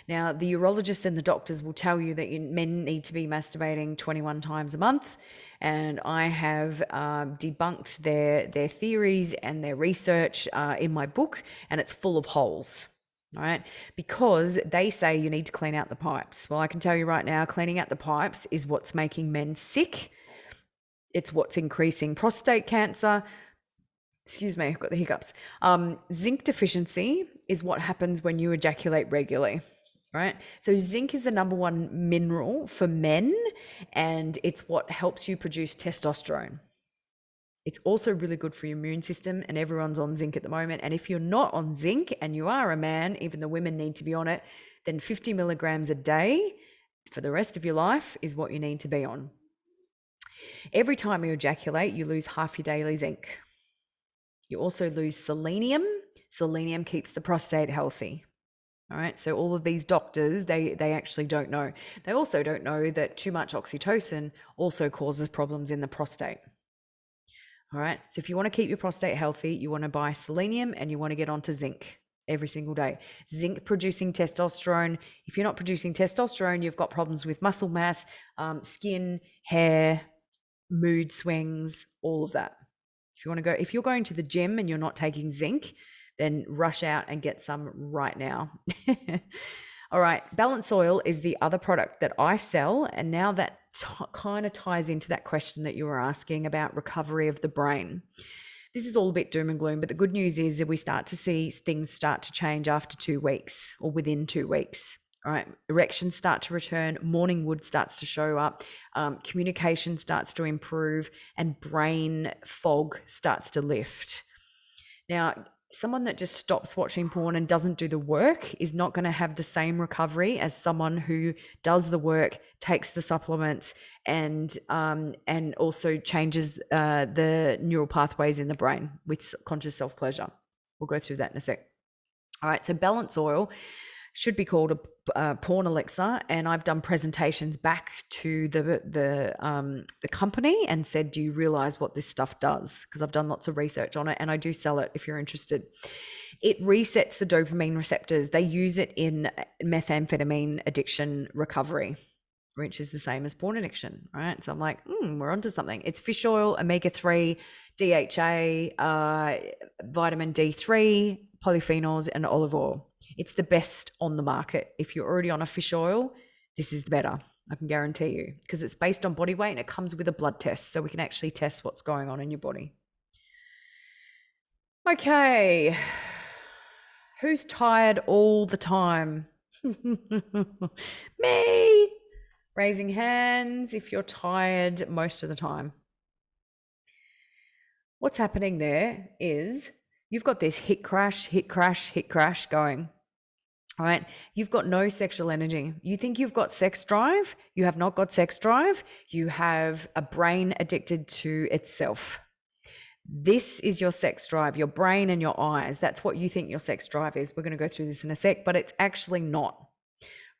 Now, the urologists and the doctors will tell you that men need to be masturbating 21 times a month. And I have debunked their theories and their research in my book, and it's full of holes. All right, because they say you need to clean out the pipes. Well, I can tell you right now, cleaning out the pipes is what's making men sick. It's what's increasing prostate cancer. Excuse me, I've got the hiccups. Zinc deficiency is what happens when you ejaculate regularly. Right. So zinc is the number one mineral for men, and it's what helps you produce testosterone. It's also really good for your immune system, and everyone's on zinc at the moment. And if you're not on zinc and you are a man, even the women need to be on it, then 50 milligrams a day for the rest of your life is what you need to be on. Every time you ejaculate, you lose half your daily zinc. You also lose selenium. Selenium keeps the prostate healthy. All right. So all of these doctors, they actually don't know. They also don't know that too much oxytocin also causes problems in the prostate. All right. So if you want to keep your prostate healthy, you want to buy selenium and you want to get onto zinc every single day. Zinc producing testosterone. If you're not producing testosterone, you've got problems with muscle mass, skin, hair, mood swings, all of that. If you're going to the gym and you're not taking zinc, then rush out and get some right now. All right. Balance Oil is the other product that I sell. And now that kind of ties into that question that you were asking about recovery of the brain. This is all a bit doom and gloom, but the good news is that we start to see things start to change after 2 weeks or within 2 weeks. All right. Erections start to return. Morning wood starts to show up. Communication starts to improve, and brain fog starts to lift. Now, someone that just stops watching porn and doesn't do the work is not going to have the same recovery as someone who does the work, takes the supplements, and also changes the neural pathways in the brain with conscious self-pleasure. We'll go through that in a sec. All right, so balance oil should be called a porn elixir, and I've done presentations back to the company and said, do you realize what this stuff does? Because I've done lots of research on it, and I do sell it if you're interested. It resets the dopamine receptors. They use it in methamphetamine addiction recovery, which is the same as porn addiction, right? So I'm like, we're onto something. It's fish oil, omega-3, DHA, vitamin D3, polyphenols, and olive oil. It's the best on the market. If you're already on a fish oil, this is better. I can guarantee you, because it's based on body weight and it comes with a blood test, so we can actually test what's going on in your body. Okay. Who's tired all the time? Me. Raising hands if you're tired most of the time. What's happening there is you've got this hit crash, hit crash, hit crash going. All right. You've got no sexual energy. You think you've got sex drive. You have not got sex drive. You have a brain addicted to itself. This is your sex drive, your brain and your eyes. That's what you think your sex drive is. We're going to go through this in a sec, but it's actually not.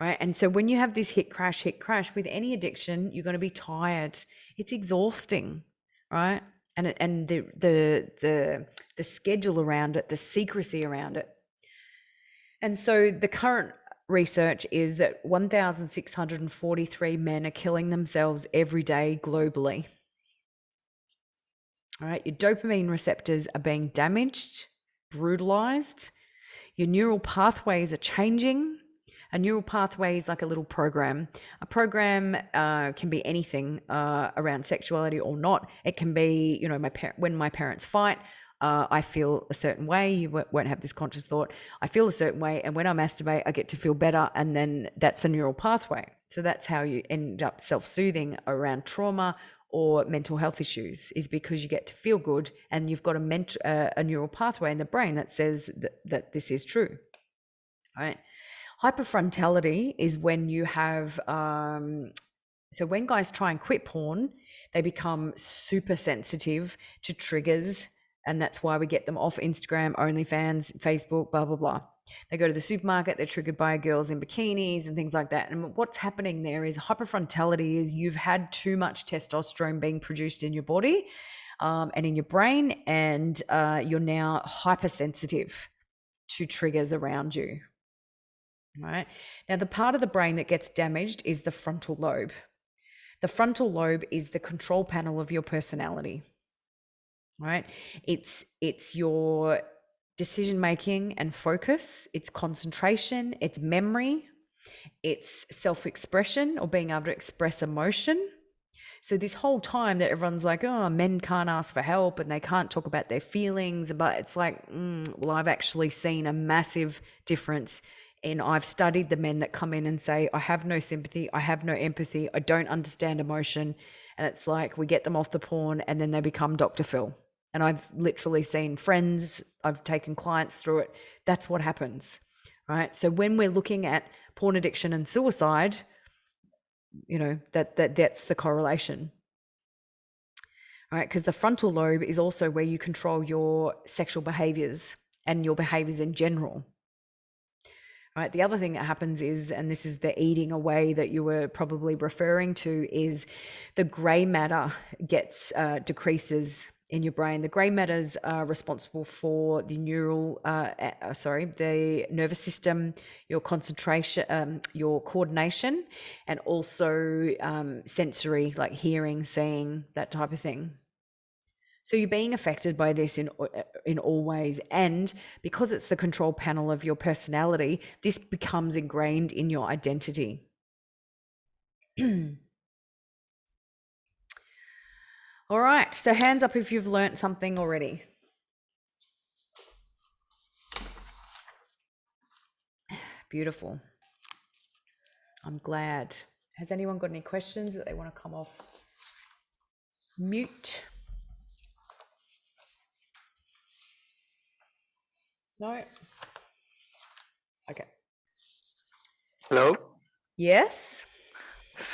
Right. And so when you have this hit crash with any addiction, you're going to be tired. It's exhausting. Right. And the schedule around it, the secrecy around it. And so the current research is that 1,643 men are killing themselves every day globally. All right, your dopamine receptors are being damaged, brutalized. Your neural pathways are changing. A neural pathway is like a little program. A program can be anything around sexuality or not. It can be, when my parents fight, I feel a certain way. You won't have this conscious thought. I feel a certain way, and when I masturbate, I get to feel better, and then that's a neural pathway. So that's how you end up self-soothing around trauma or mental health issues, is because you get to feel good, and you've got a neural pathway in the brain that says that this is true. All right. Hyperfrontality is when you have so when guys try and quit porn, they become super sensitive to triggers. And that's why we get them off Instagram, OnlyFans, Facebook, blah, blah, blah. They go to the supermarket, they're triggered by girls in bikinis and things like that. And what's happening there is hyperfrontality is you've had too much testosterone being produced in your body and in your brain, and you're now hypersensitive to triggers around you. Right. Now, the part of the brain that gets damaged is the frontal lobe. The frontal lobe is the control panel of your personality. Right? It's your decision making and focus, it's concentration, it's memory, it's self-expression or being able to express emotion. So this whole time that everyone's like, oh, men can't ask for help and they can't talk about their feelings, but it's like, well, I've actually seen a massive difference. And I've studied the men that come in and say, I have no sympathy, I have no empathy, I don't understand emotion. And it's like we get them off the porn and then they become Dr. Phil. And I've literally seen friends, I've taken clients through it. That's what happens, right? So when we're looking at porn addiction and suicide, that's the correlation. All right, because the frontal lobe is also where you control your sexual behaviors and your behaviors in general. Right. The other thing that happens is, and this is the eating away that you were probably referring to, is the gray matter decreases in your brain. The gray matters are responsible for the the nervous system, your concentration, your coordination, and also sensory, like hearing, seeing, that type of thing. So you're being affected by this in all ways. And because it's the control panel of your personality, this becomes ingrained in your identity. All right. So hands up if you've learnt something already. Beautiful. I'm glad. Has anyone got any questions that they want to come off mute? No. Okay. Hello? Yes.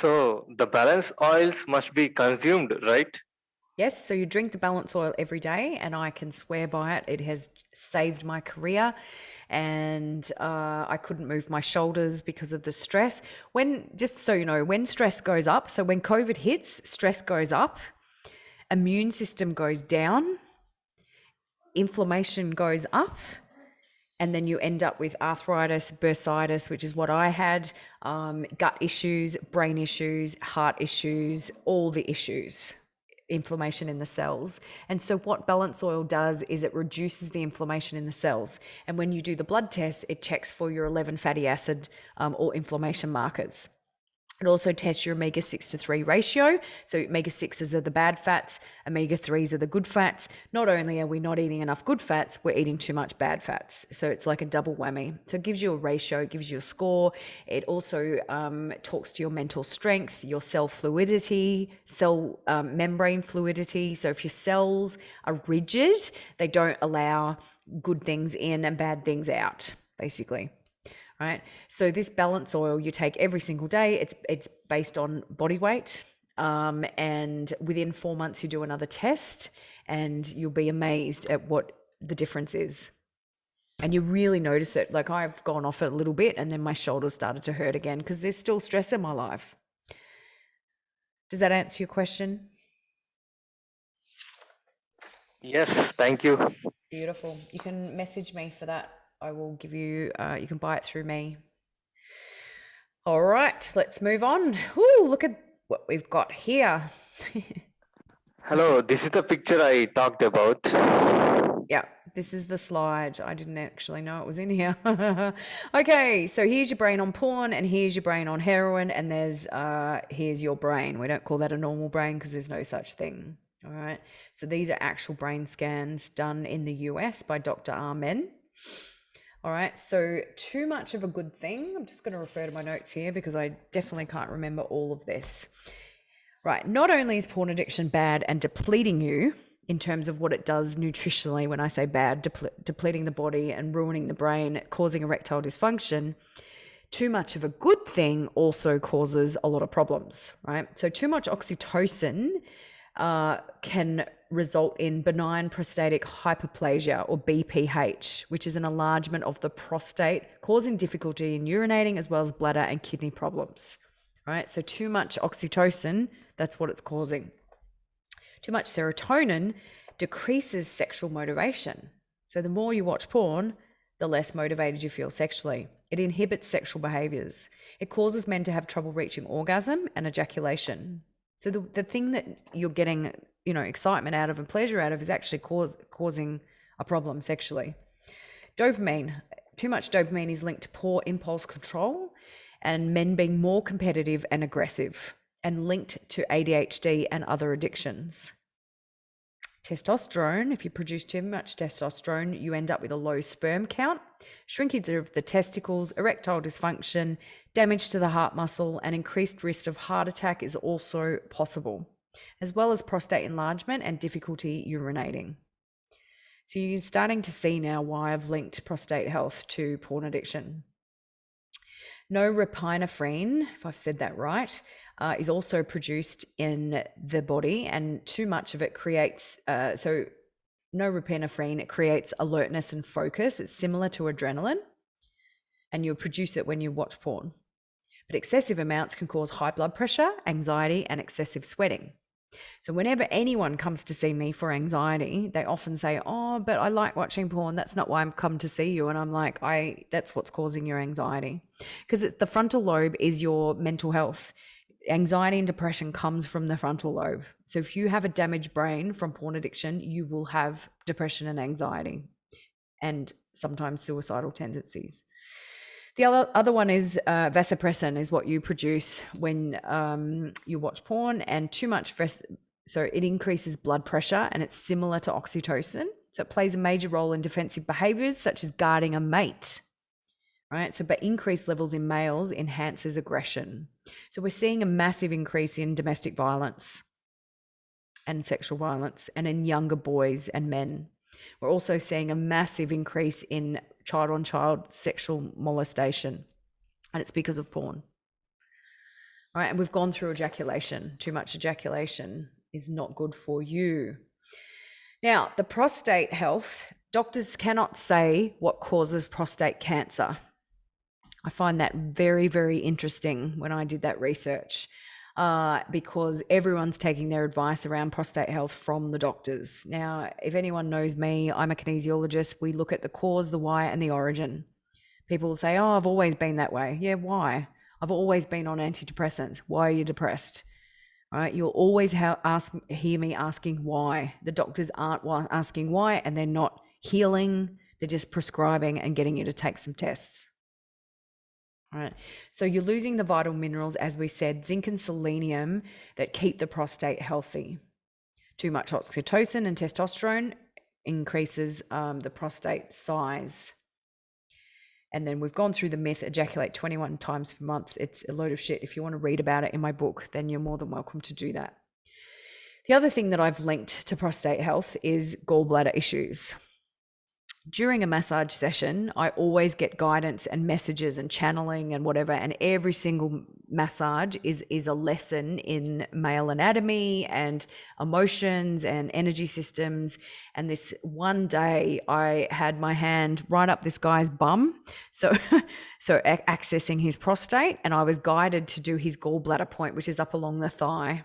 So the balance oils must be consumed, right? Yes, so you drink the balance oil every day, and I can swear by it. It has saved my career, and I couldn't move my shoulders because of the stress. Just so you know, when stress goes up, so when COVID hits, stress goes up, immune system goes down, inflammation goes up, and then you end up with arthritis, bursitis, which is what I had, gut issues, brain issues, heart issues, all the issues, inflammation in the cells. And so what balance oil does is it reduces the inflammation in the cells. And when you do the blood test, it checks for your 11 fatty acid or inflammation markers. It also tests your omega-6 to 3 ratio. So omega-6s are the bad fats, omega-3s are the good fats. Not only are we not eating enough good fats, we're eating too much bad fats. So it's like a double whammy. So it gives you a ratio, it gives you a score. It also talks to your mental strength, your cell fluidity, cell membrane fluidity. So if your cells are rigid, they don't allow good things in and bad things out, basically. Right. So this balance oil you take every single day. It's based on body weight. And within 4 months you do another test and you'll be amazed at what the difference is. And you really notice it. Like I've gone off it a little bit and then my shoulders started to hurt again because there's still stress in my life. Does that answer your question? Yes, thank you. Beautiful. You can message me for that. I will give you, you can buy it through me. All right, let's move on. Ooh, look at what we've got here. Hello, this is the picture I talked about. Yeah, this is the slide. I didn't actually know it was in here. Okay, so here's your brain on porn, and here's your brain on heroin, and there's here's your brain. We don't call that a normal brain because there's no such thing. All right, so these are actual brain scans done in the US by Dr. Amen. All right, so too much of a good thing. I'm just going to refer to my notes here because I definitely can't remember all of this. Right, not only is porn addiction bad and depleting you in terms of what it does nutritionally, when I say bad, depleting the body and ruining the brain, causing erectile dysfunction, too much of a good thing also causes a lot of problems, right? So too much oxytocin can result in benign prostatic hyperplasia or BPH, which is an enlargement of the prostate, causing difficulty in urinating as well as bladder and kidney problems, right? So too much oxytocin, that's what it's causing. Too much serotonin decreases sexual motivation. So the more you watch porn, the less motivated you feel sexually. It inhibits sexual behaviors. It causes men to have trouble reaching orgasm and ejaculation. So the thing that you're getting, excitement out of and pleasure out of is actually causing a problem sexually. Dopamine. Too much dopamine is linked to poor impulse control and men being more competitive and aggressive, and linked to ADHD and other addictions. Testosterone. If you produce too much testosterone, you end up with a low sperm count, shrinkage of the testicles, erectile dysfunction, damage to the heart muscle, and increased risk of heart attack is also possible, as well as prostate enlargement and difficulty urinating. So you're starting to see now why I've linked prostate health to porn addiction. Norepinephrine, if I've said that right, is also produced in the body, and too much of it creates, norepinephrine creates alertness and focus. It's similar to adrenaline, and you produce it when you watch porn. But excessive amounts can cause high blood pressure, anxiety, and excessive sweating. So whenever anyone comes to see me for anxiety, they often say, "Oh, but I like watching porn. That's not why I'm come to see you." And I'm like, that's what's causing your anxiety. Because it's the frontal lobe is your mental health. Anxiety and depression comes from the frontal lobe. So if you have a damaged brain from porn addiction, you will have depression and anxiety and sometimes suicidal tendencies. The other one is vasopressin is what you produce when you watch porn, and too much so it increases blood pressure, and it's similar to oxytocin. So it plays a major role in defensive behaviors such as guarding a mate, right? So but increased levels in males enhances aggression. So we're seeing a massive increase in domestic violence and sexual violence, and in younger boys and men. We're also seeing a massive increase in child-on-child sexual molestation, and it's because of porn. All right, and we've gone through ejaculation. Too much ejaculation is not good for you. Now, the prostate health, doctors cannot say what causes prostate cancer. I find that very, very interesting when I did that research, because everyone's taking their advice around prostate health from the doctors. Now, if anyone knows me, I'm a kinesiologist. We look at the cause, the why, and the origin. People will say, oh, I've always been that way. Yeah, why? I've always been on antidepressants. Why are you depressed? All right, you'll always hear me asking why. The doctors aren't asking why, and they're not healing. They're just prescribing and getting you to take some tests. All right, so you're losing the vital minerals, as we said, zinc and selenium, that keep the prostate healthy. Too much oxytocin and testosterone increases the prostate size. And then we've gone through the myth, ejaculate 21 times per month. It's a load of shit. If you want to read about it in my book, then you're more than welcome to do that. The other thing that I've linked to prostate health is gallbladder issues. During a massage session, I always get guidance and messages and channeling and whatever, and every single massage is a lesson in male anatomy and emotions and energy systems. And this one day I had my hand right up this guy's bum, so accessing his prostate, and I was guided to do his gallbladder point, which is up along the thigh.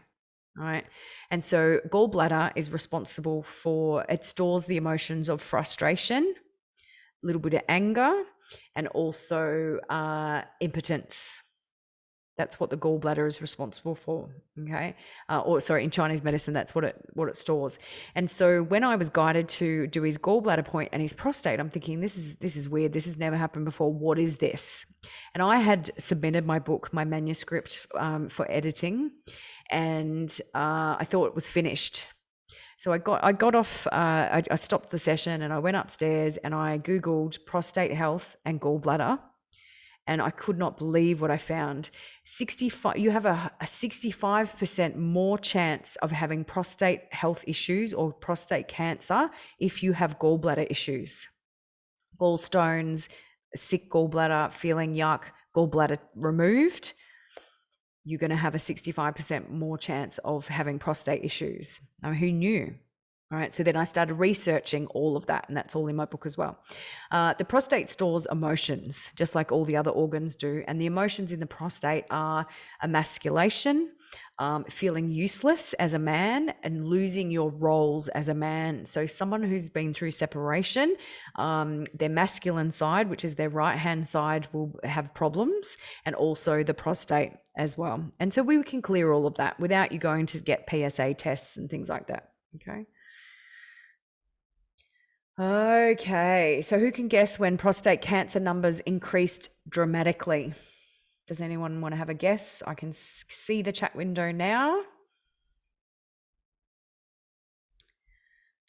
All right. And so gallbladder is responsible for, it stores the emotions of frustration, a little bit of anger, and also impotence. That's what the gallbladder is responsible for. Okay. In Chinese medicine, that's what it stores. And so when I was guided to do his gallbladder point and his prostate, I'm thinking, this is weird. This has never happened before. What is this? And I had submitted my book, my manuscript, for editing, and I thought it was finished. So I got off, I stopped the session and I went upstairs and I Googled prostate health and gallbladder, and I could not believe what I found. You have a 65% more chance of having prostate health issues or prostate cancer if you have gallbladder issues. Gallstones, sick gallbladder, feeling yuck, gallbladder removed, you're going to have a 65% more chance of having prostate issues. Now, who knew? All right. So then I started researching all of that, and that's all in my book as well. The prostate stores emotions, just like all the other organs do. And the emotions in the prostate are emasculation, feeling useless as a man, and losing your roles as a man. So someone who's been through separation, their masculine side, which is their right-hand side, will have problems, and also the prostate as well. And so we can clear all of that without you going to get PSA tests and things like that. Okay, so who can guess when prostate cancer numbers increased dramatically? Does anyone want to have a guess? I can see the chat window now.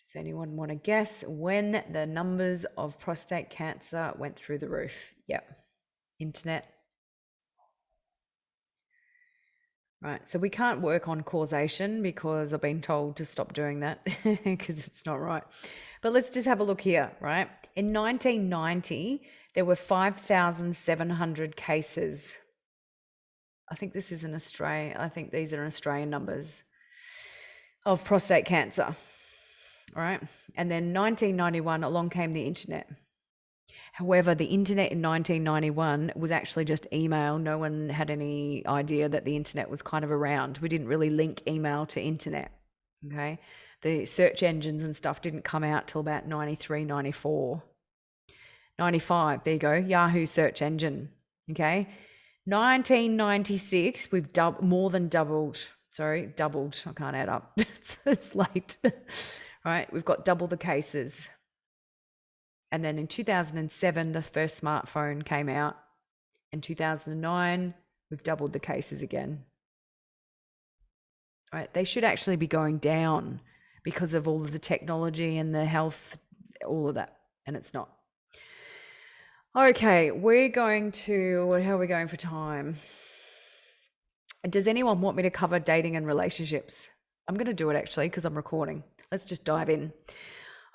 Does anyone want to guess when the numbers of prostate cancer went through the roof? Yep, internet. Right, so we can't work on causation because I've been told to stop doing that because it's not right. But let's just have a look here, right? In 1990, there were 5,700 cases. I think this is I think these are Australian numbers of prostate cancer, right? And then 1991, along came the internet. However, the internet in 1991 was actually just email. No one had any idea that the internet was kind of around. We didn't really link email to internet, okay? The search engines and stuff didn't come out till about 93, 94. 95, there you go, Yahoo search engine, okay? 1996, we've more than doubled. Sorry, doubled. I can't add up. It's late. Right, we've got double the cases. And then in 2007, the first smartphone came out. In 2009, we've doubled the cases again. All right, they should actually be going down because of all of the technology and the health, all of that, and it's not. Okay, we're going to, how are we going for time? Does anyone want me to cover dating and relationships? I'm going to do it actually because I'm recording. Let's just dive in.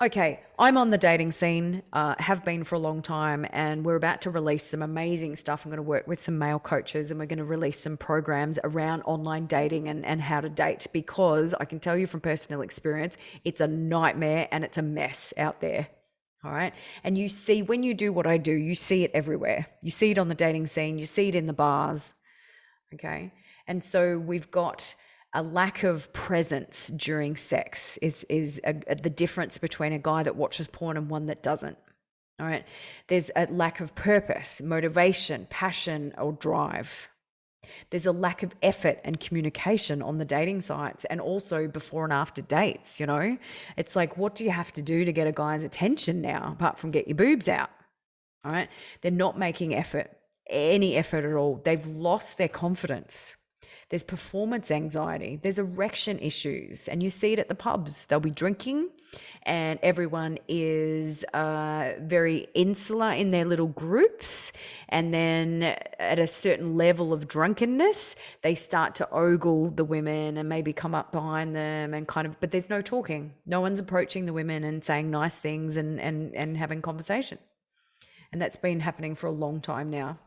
Okay, I'm on the dating scene, have been for a long time, and we're about to release some amazing stuff. I'm going to work with some male coaches and we're going to release some programs around online dating and how to date, because I can tell you from personal experience, it's a nightmare and it's a mess out there. All right. And you see, when you do what I do, you see it everywhere. You see it on the dating scene, you see it in the bars. Okay. And so we've got a lack of presence during sex is the difference between a guy that watches porn and one that doesn't. All right. There's a lack of purpose, motivation, passion, or drive. There's a lack of effort and communication on the dating sites, and also before and after dates. It's like, what do you have to do to get a guy's attention now, apart from get your boobs out? All right. They're not making any effort at all. They've lost their confidence. There's performance anxiety. There's erection issues. And you see it at the pubs. They'll be drinking and everyone is very insular in their little groups. And then at a certain level of drunkenness, they start to ogle the women and maybe come up behind them and but there's no talking. No one's approaching the women and saying nice things and having conversation. And that's been happening for a long time now.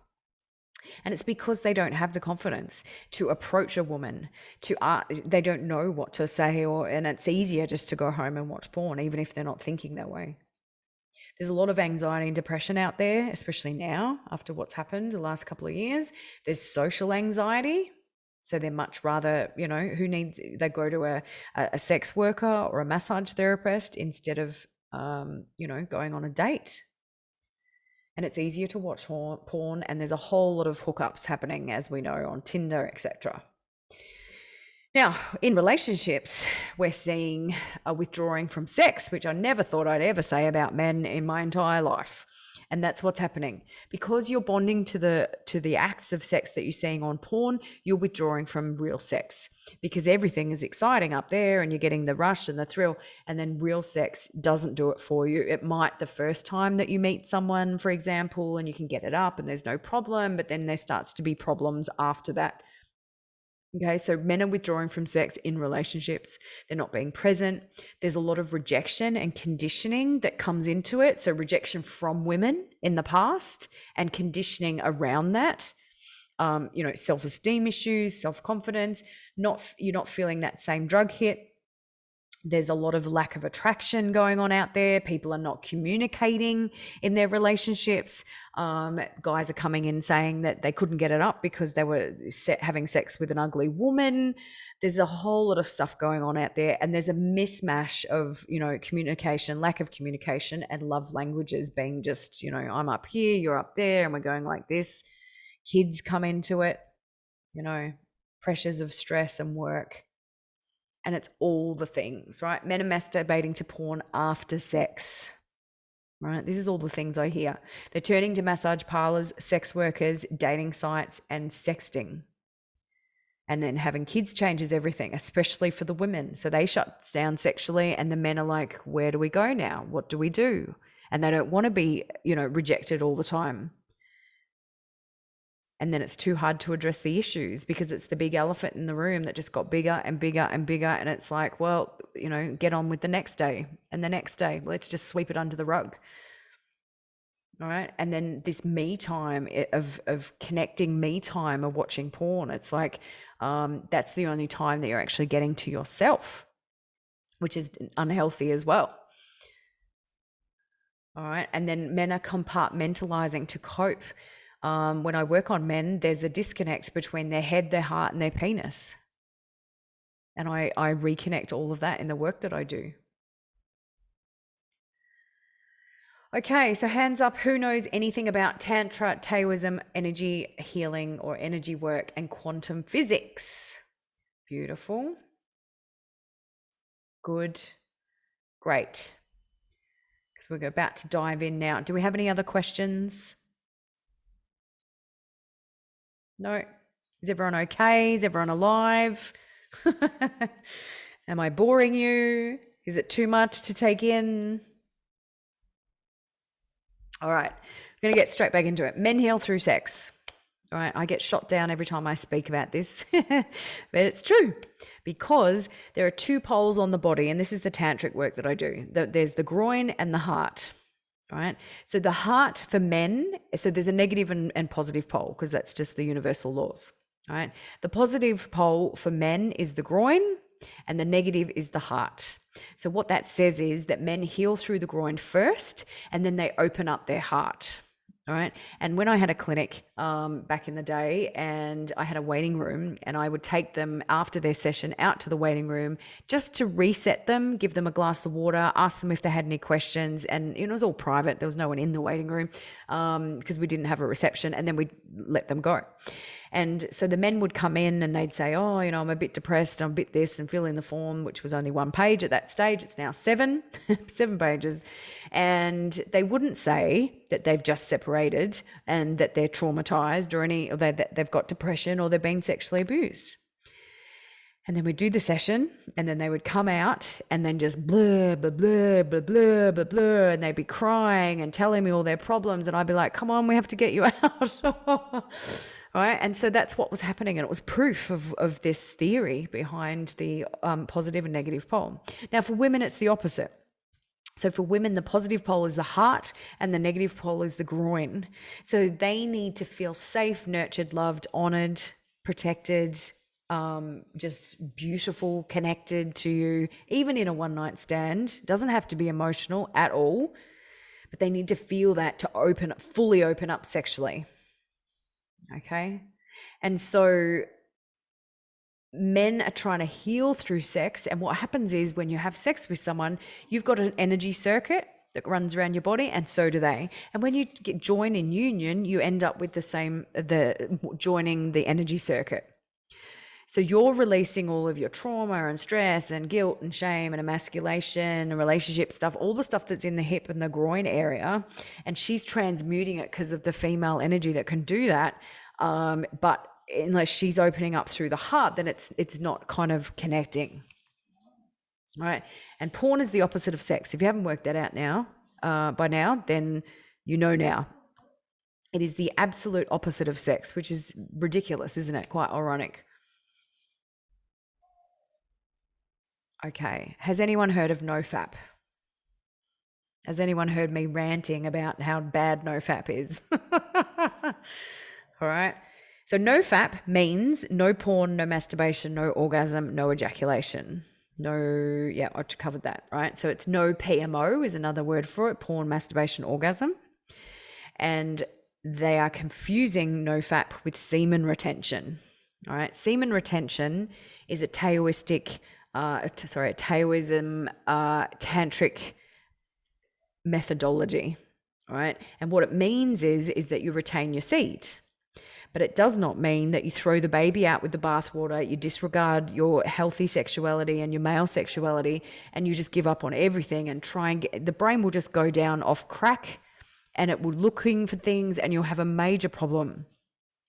And it's because they don't have the confidence to approach a woman, they don't know what to say, and it's easier just to go home and watch porn, even if they're not thinking that way. There's a lot of anxiety and depression out there, especially now after what's happened the last couple of years. There's social anxiety. So they're much rather, they go to a sex worker or a massage therapist instead of, going on a date. And it's easier to watch porn, and there's a whole lot of hookups happening, as we know, on Tinder, etc. Now, in relationships, we're seeing a withdrawing from sex, which I never thought I'd ever say about men in my entire life. And that's what's happening. Because you're bonding to the acts of sex that you're seeing on porn, you're withdrawing from real sex, because everything is exciting up there and you're getting the rush and the thrill, and then real sex doesn't do it for you. It might the first time that you meet someone, for example, and you can get it up and there's no problem, but then there starts to be problems after that. Okay, so men are withdrawing from sex in relationships. They're not being present. There's a lot of rejection and conditioning that comes into it. So rejection from women in the past and conditioning around that. Self-esteem issues, self-confidence, you're not feeling that same drug hit. There's a lot of lack of attraction going on out there. People are not communicating in their relationships. Guys are coming in saying that they couldn't get it up because they were having sex with an ugly woman. There's a whole lot of stuff going on out there. And there's a mismatch of, communication, lack of communication, and love languages being just, I'm up here, you're up there, and we're going like this. Kids come into it, pressures of stress and work. And it's all the things, right? Men are masturbating to porn after sex, right? This is all the things I hear. They're turning to massage parlors, sex workers, dating sites, and sexting. And then having kids changes everything, especially for the women. So they shut down sexually, and the men are like, where do we go now? What do we do? And they don't want to be, rejected all the time. And then it's too hard to address the issues because it's the big elephant in the room that just got bigger and bigger and bigger. And it's like, well, get on with the next day and the next day. Let's just sweep it under the rug. All right. And then this me time of connecting me time of watching porn. It's like, that's the only time that you're actually getting to yourself, which is unhealthy as well. All right. And then men are compartmentalizing to cope. When I work on men, there's a disconnect between their head, their heart, and their penis. And I reconnect all of that in the work that I do. Okay, so hands up, who knows anything about Tantra, Taoism, energy healing, or energy work, and quantum physics? Beautiful. Good. Great. Because we're about to dive in now. Do we have any other questions? No. Is everyone okay? Is everyone alive? Am I boring you? Is it too much to take in? All right. I'm going to get straight back into it. Men heal through sex. All right. I get shot down every time I speak about this, but it's true. because there are two poles on the body, and this is the tantric work that I do. There's the groin and the heart. All right. So the heart for men, so there's a negative and positive pole, because that's just the universal laws. All right. The positive pole for men is the groin, and the negative is the heart. So what that says is that men heal through the groin first, and then they open up their heart. All right. And when I had a clinic back in the day, and I had a waiting room, and I would take them after their session out to the waiting room just to reset them, give them a glass of water, ask them if they had any questions. And it was all private. There was no one in the waiting room because we didn't have a reception, and then we'd let them go. And so the men would come in and they'd say, oh, I'm a bit depressed, I'm a bit this, and fill in the form, which was only 1 page at that stage. It's now 7 pages. And they wouldn't say that they've just separated and that they're traumatized or that they've got depression or they're being sexually abused. And then we'd do the session, and then they would come out and then just blah, blah, blah, blah, blah, blah, blah, and they'd be crying and telling me all their problems. And I'd be like, come on, we have to get you out. Right. And so that's what was happening. And it was proof of this theory behind the positive and negative pole. Now, for women, it's the opposite. So for women, the positive pole is the heart and the negative pole is the groin. So they need to feel safe, nurtured, loved, honored, protected, just beautiful, connected to you, even in a one-night stand. Doesn't have to be emotional at all, but they need to feel that to fully open up sexually. Okay. And so men are trying to heal through sex. And what happens is when you have sex with someone, you've got an energy circuit that runs around your body, and so do they. And when you join in union, you end up with joining the energy circuit. So you're releasing all of your trauma and stress and guilt and shame and emasculation and relationship stuff, all the stuff that's in the hip and the groin area. And she's transmuting it because of the female energy that can do that. But unless she's opening up through the heart, then it's not kind of connecting. All right. And porn is the opposite of sex. If you haven't worked that out by now, then you know now. It is the absolute opposite of sex, which is ridiculous, isn't it? Quite ironic. Okay. Has anyone heard of NoFap? Has anyone heard me ranting about how bad NoFap is? All right. So NoFap means no porn, no masturbation, no orgasm, no ejaculation. I covered that, right? So it's no PMO is another word for it, porn, masturbation, orgasm. And they are confusing NoFap with semen retention. All right. Semen retention is a Taoism tantric methodology. All right. And what it means is that you retain your seed. But it does not mean that you throw the baby out with the bathwater, you disregard your healthy sexuality and your male sexuality, and you just give up on everything and try and the brain will just go down off crack, and it will looking for things, and you'll have a major problem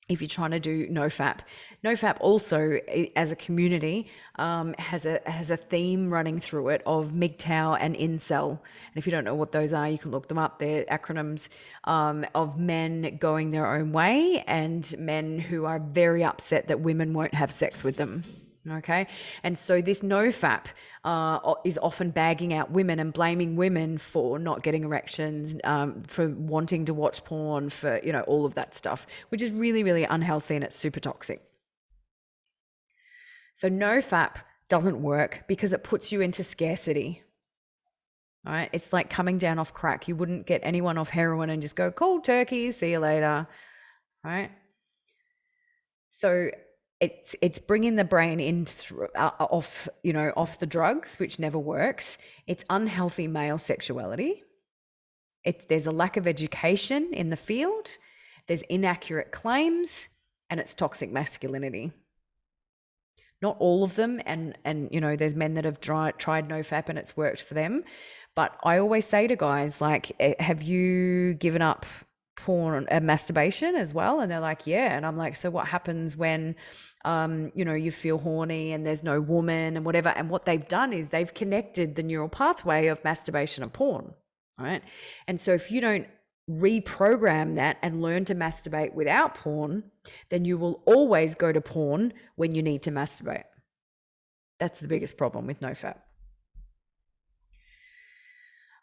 if you're trying to do NoFap. NoFap also, as a community, has a theme running through it of MGTOW and incel. And if you don't know what those are, you can look them up. They're acronyms of men going their own way and men who are very upset that women won't have sex with them. Okay. And so this NoFap is often bagging out women and blaming women for not getting erections, for wanting to watch porn, for, all of that stuff, which is really, really unhealthy, and it's super toxic. So NoFap doesn't work because it puts you into scarcity. All right. It's like coming down off crack. You wouldn't get anyone off heroin and just go cold turkey, see you later. All right. So it's bringing the brain in off the drugs, which never works. It's unhealthy male sexuality. There's a lack of education in the field. There's inaccurate claims, and it's toxic masculinity. Not all of them, and there's men that have tried NoFap and it's worked for them. But I always say to guys, like, have you given up porn and masturbation as well? And they're like, yeah. And I'm like, so what happens when you feel horny and there's no woman and whatever? And what they've done is they've connected the neural pathway of masturbation and porn, right? And so if you don't reprogram that and learn to masturbate without porn, then you will always go to porn when you need to masturbate. That's the biggest problem with NoFap.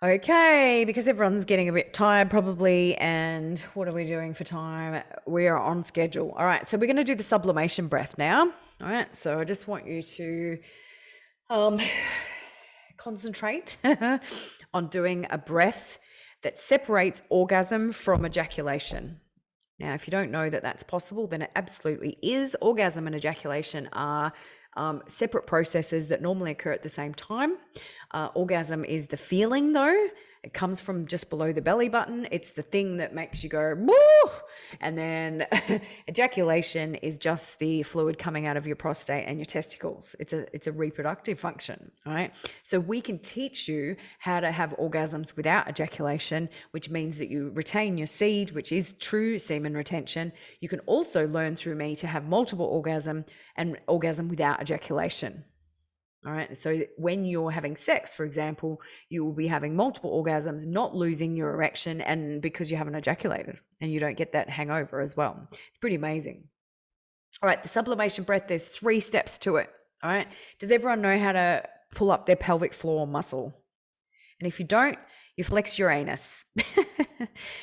Okay, because everyone's getting a bit tired probably, and what are we doing for time? We are on schedule. All right, so we're going to do the sublimation breath now. All right, so I just want you to concentrate on doing a breath that separates orgasm from ejaculation. Now, if you don't know that that's possible, then it absolutely is. Orgasm and ejaculation are separate processes that normally occur at the same time. Orgasm is the feeling, though. It comes from just below the belly button. It's the thing that makes you go, woo! And then ejaculation is just the fluid coming out of your prostate and your testicles. It's a reproductive function, all right? So we can teach you how to have orgasms without ejaculation, which means that you retain your seed, which is true semen retention. You can also learn through me to have multiple orgasm and orgasm without ejaculation. All right. So when you're having sex, for example, you will be having multiple orgasms, not losing your erection, and because you haven't ejaculated, and you don't get that hangover as well. It's pretty amazing. All right. The sublimation breath, there's 3 steps to it. All right. Does everyone know how to pull up their pelvic floor muscle? And if you don't, you flex your anus.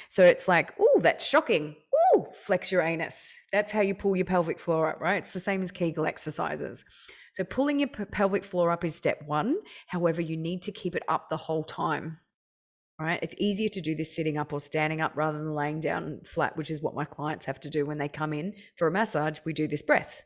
So it's like, oh, that's shocking. Oh, flex your anus. That's how you pull your pelvic floor up, right? It's the same as Kegel exercises. So pulling your pelvic floor up is step 1. However, you need to keep it up the whole time, right? It's easier to do this sitting up or standing up rather than laying down flat, which is what my clients have to do when they come in for a massage. We do this breath,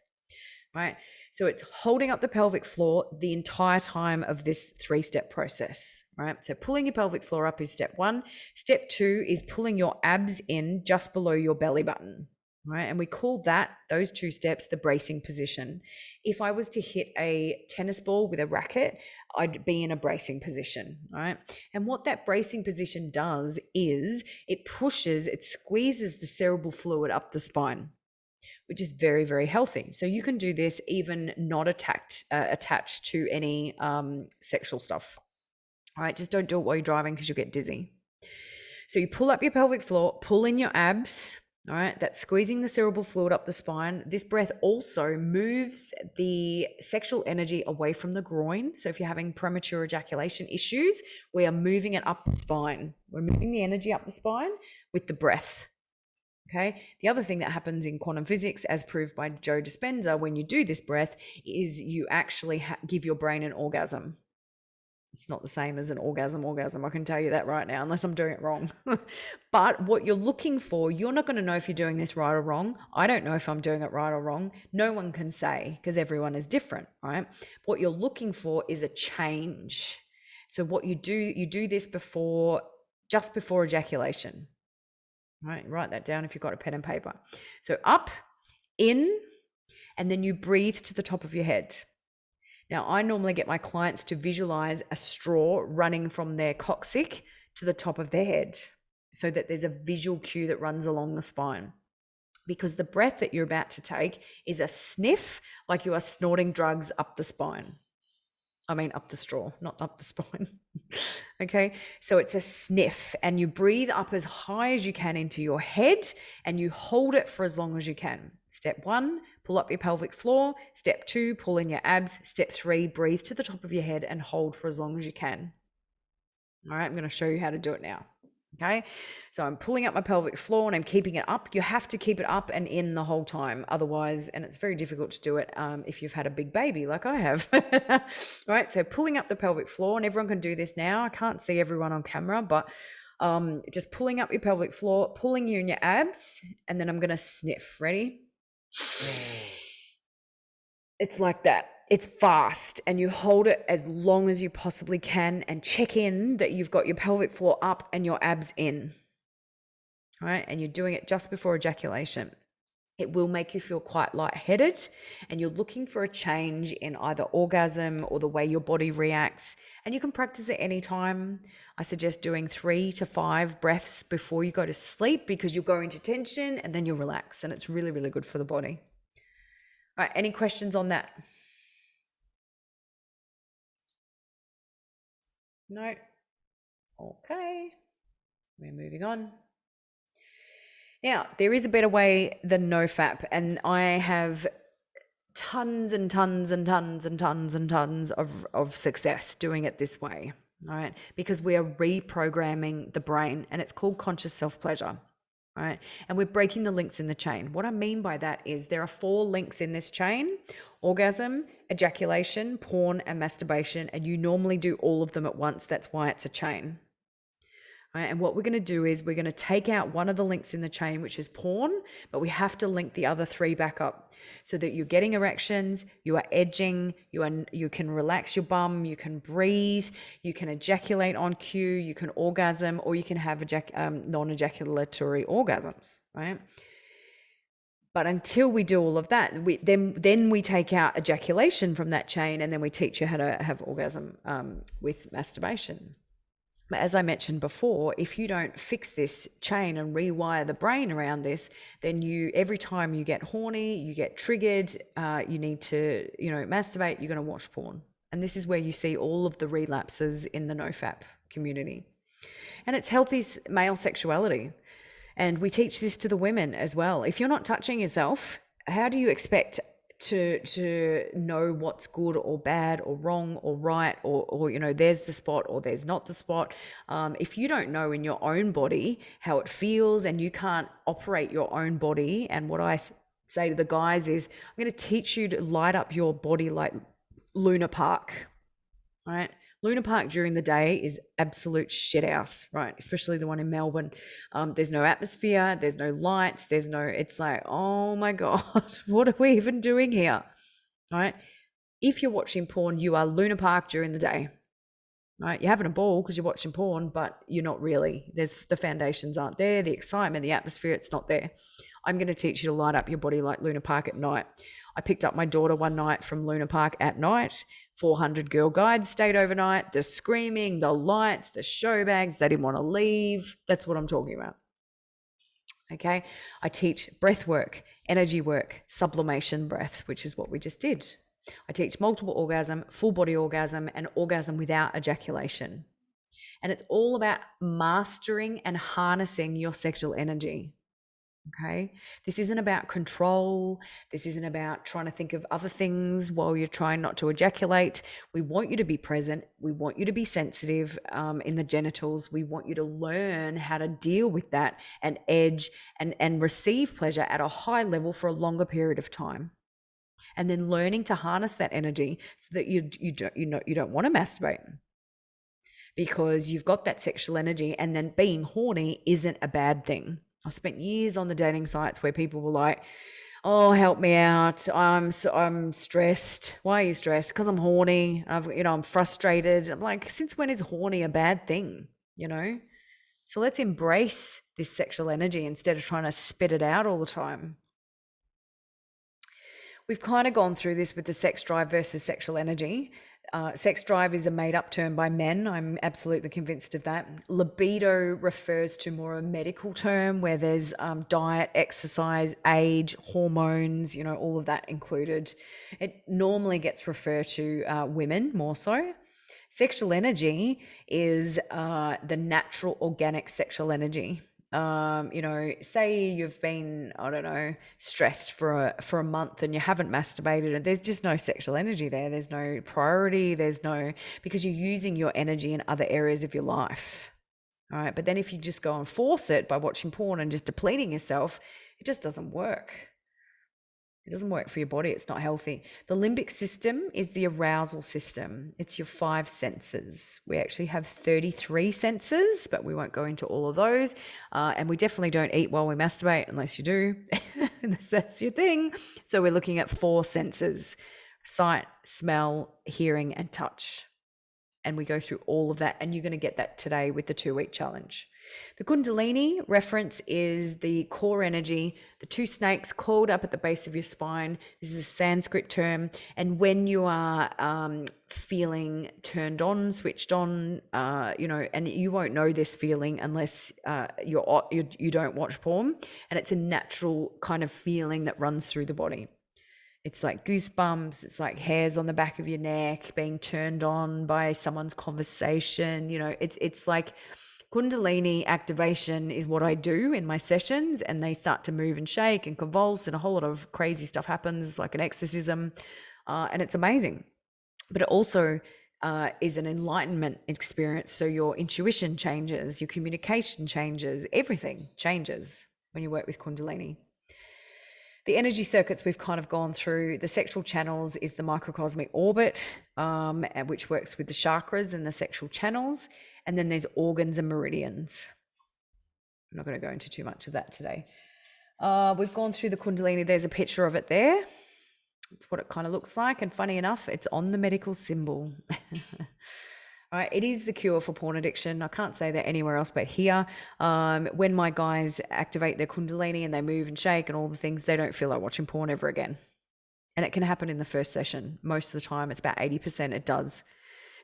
right? So it's holding up the pelvic floor the entire time of this 3-step process, right? So pulling your pelvic floor up is step 1. Step 2 is pulling your abs in just below your belly button, right? And we call those 2 steps the bracing position. If I was to hit a tennis ball with a racket, I'd be in a bracing position, right? And what that bracing position does is it squeezes the cerebral fluid up the spine, which is very, very healthy. So you can do this even not attached to any sexual stuff. All right, just don't do it while you're driving because you'll get dizzy. So you pull up your pelvic floor, pull in your abs. All right, that's squeezing the cerebral fluid up the spine. This breath also moves the sexual energy away from the groin. So if you're having premature ejaculation issues, we are moving it up the spine. We're moving the energy up the spine with the breath. Okay. The other thing that happens in quantum physics, as proved by Joe Dispenza, when you do this breath, is you actually give your brain an orgasm. It's not the same as an orgasm. I can tell you that right now, unless I'm doing it wrong. But what you're looking for, you're not going to know if you're doing this right or wrong. I don't know if I'm doing it right or wrong. No one can say because everyone is different, right? What you're looking for is a change. So what you do this just before ejaculation. Right, write that down if you've got a pen and paper. So up, in, and then you breathe to the top of your head. Now, I normally get my clients to visualize a straw running from their coccyx to the top of their head so that there's a visual cue that runs along the spine. Because the breath that you're about to take is a sniff, like you are snorting drugs up the spine. I mean, up the straw, not up the spine. Okay. So it's a sniff, and you breathe up as high as you can into your head and you hold it for as long as you can. Step 1, pull up your pelvic floor. Step 2, pull in your abs. Step 3, breathe to the top of your head and hold for as long as you can. All right. I'm going to show you how to do it now. Okay. So I'm pulling up my pelvic floor and I'm keeping it up. You have to keep it up and in the whole time. Otherwise, and it's very difficult to do it if you've had a big baby like I have. All right. So pulling up the pelvic floor, and everyone can do this now. I can't see everyone on camera, but just pulling up your pelvic floor, pulling you in your abs, and then I'm going to sniff. Ready? It's like that. It's fast, and you hold it as long as you possibly can and check in that you've got your pelvic floor up and your abs in. All right. And you're doing it just before ejaculation. It will make you feel quite lightheaded, and you're looking for a change in either orgasm or the way your body reacts. And you can practice it anytime. I suggest doing 3 to 5 breaths before you go to sleep because you'll go into tension and then you'll relax, and it's really, really good for the body. All right. Any questions on that? No. Okay. We're moving on. Now, there is a better way than NoFap, and I have tons and tons and tons and tons and tons of success doing it this way. All right. Because we are reprogramming the brain, and it's called conscious self-pleasure. All right. And we're breaking the links in the chain. What I mean by that is there are 4 links in this chain: orgasm, ejaculation, porn, and masturbation. And you normally do all of them at once. That's why it's a chain. Right? And what we're going to do is we're going to take out one of the links in the chain, which is porn, but we have to link the other 3 back up so that you're getting erections, you are edging, you can relax your bum, you can breathe, you can ejaculate on cue, you can orgasm, or you can have non-ejaculatory orgasms, right? But until we do all of that, then we take out ejaculation from that chain, and then we teach you how to have orgasm with masturbation. But as I mentioned before, if you don't fix this chain and rewire the brain around this, then every time you get horny, you get triggered, you need to, masturbate, you're going to watch porn. And this is where you see all of the relapses in the NoFap community. And it's healthy male sexuality. And we teach this to the women as well. If you're not touching yourself, how do you expect to know what's good or bad or wrong or right or there's the spot or there's not the spot? If you don't know in your own body how it feels, and you can't operate your own body, and what I say to the guys is, I'm going to teach you to light up your body like Luna Park, right? Luna Park during the day is absolute shit house, right? Especially the one in Melbourne. There's no atmosphere, there's no lights, it's like, oh my God, what are we even doing here, right? If you're watching porn, you are Luna Park during the day, right? You're having a ball because you're watching porn, but you're not really. The foundations aren't there, the excitement, the atmosphere, it's not there. I'm going to teach you to light up your body like Luna Park at night. I picked up my daughter one night from Luna Park at night. 400 girl guides stayed overnight. The screaming, the lights, the show bags, they didn't want to leave. That's what I'm talking about. Okay. I teach breath work, energy work, sublimation breath, which is what we just did. I teach multiple orgasm, full body orgasm, and orgasm without ejaculation. And it's all about mastering and harnessing your sexual energy. Okay. This isn't about control. This isn't about trying to think of other things while you're trying not to ejaculate. We want you to be present. We want you to be sensitive in the genitals. We want you to learn how to deal with that and edge and receive pleasure at a high level for a longer period of time. And then learning to harness that energy so that you don't want to masturbate, because you've got that sexual energy, and then being horny isn't a bad thing. I've spent years on the dating sites where people were like, oh, help me out. I'm stressed. Why are you stressed? Because I'm horny. I'm frustrated. I'm like, since when is horny a bad thing? So let's embrace this sexual energy instead of trying to spit it out all the time. We've kind of gone through this with the sex drive versus sexual energy. Sex drive is a made-up term by men. I'm absolutely convinced of that. Libido refers to more a medical term where there's diet, exercise, age, hormones, all of that included. It normally gets referred to women more so. Sexual energy is the natural organic sexual energy. Say you've been, stressed for a month and you haven't masturbated, and there's just no sexual energy there. There's no priority. Because you're using your energy in other areas of your life. All right. But then if you just go and force it by watching porn and just depleting yourself, it just doesn't work. It doesn't work for your body. It's not healthy. The limbic system is the arousal system. It's your 5 senses. We actually have 33 senses, but we won't go into all of those. And we definitely don't eat while we masturbate unless you do. That's your thing. So we're looking at 4 senses: sight, smell, hearing, and touch. And we go through all of that, and you're going to get that today with the 2-week challenge. The Kundalini reference is the core energy, the 2 snakes coiled up at the base of your spine. This is a Sanskrit term. And when you are feeling turned on, switched on, and you won't know this feeling unless you don't watch porn. And it's a natural kind of feeling that runs through the body. It's like goosebumps. It's like hairs on the back of your neck, being turned on by someone's conversation. It's like Kundalini activation is what I do in my sessions, and they start to move and shake and convulse, and a whole lot of crazy stuff happens, like an exorcism, and it's amazing. But it also is an enlightenment experience. So your intuition changes, your communication changes, everything changes when you work with Kundalini. The energy circuits we've kind of gone through. The sexual channels is the microcosmic orbit, which works with the chakras and the sexual channels. And then there's organs and meridians. I'm not going to go into too much of that today. We've gone through the Kundalini. There's a picture of it there. It's what it kind of looks like. And funny enough, it's on the medical symbol. All right, it is the cure for porn addiction. I can't say that anywhere else but here. When my guys activate their Kundalini and they move and shake and all the things, they don't feel like watching porn ever again. And it can happen in the first session. Most of the time, it's about 80% it does.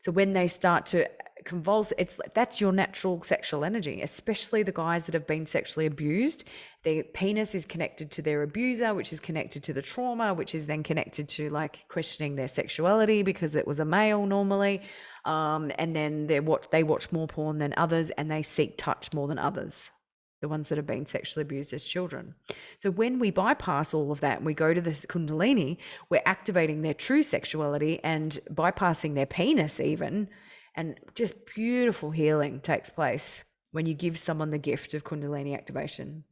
So when they start to convulse, that's your natural sexual energy, especially the guys that have been sexually abused. Their penis is connected to their abuser, which is connected to the trauma, which is then connected to like questioning their sexuality because it was a male normally. And then they watch more porn than others, and they seek touch more than others, the ones that have been sexually abused as children. So when we bypass all of that and we go to this Kundalini, we're activating their true sexuality and bypassing their penis even, and just beautiful healing takes place when you give someone the gift of Kundalini activation.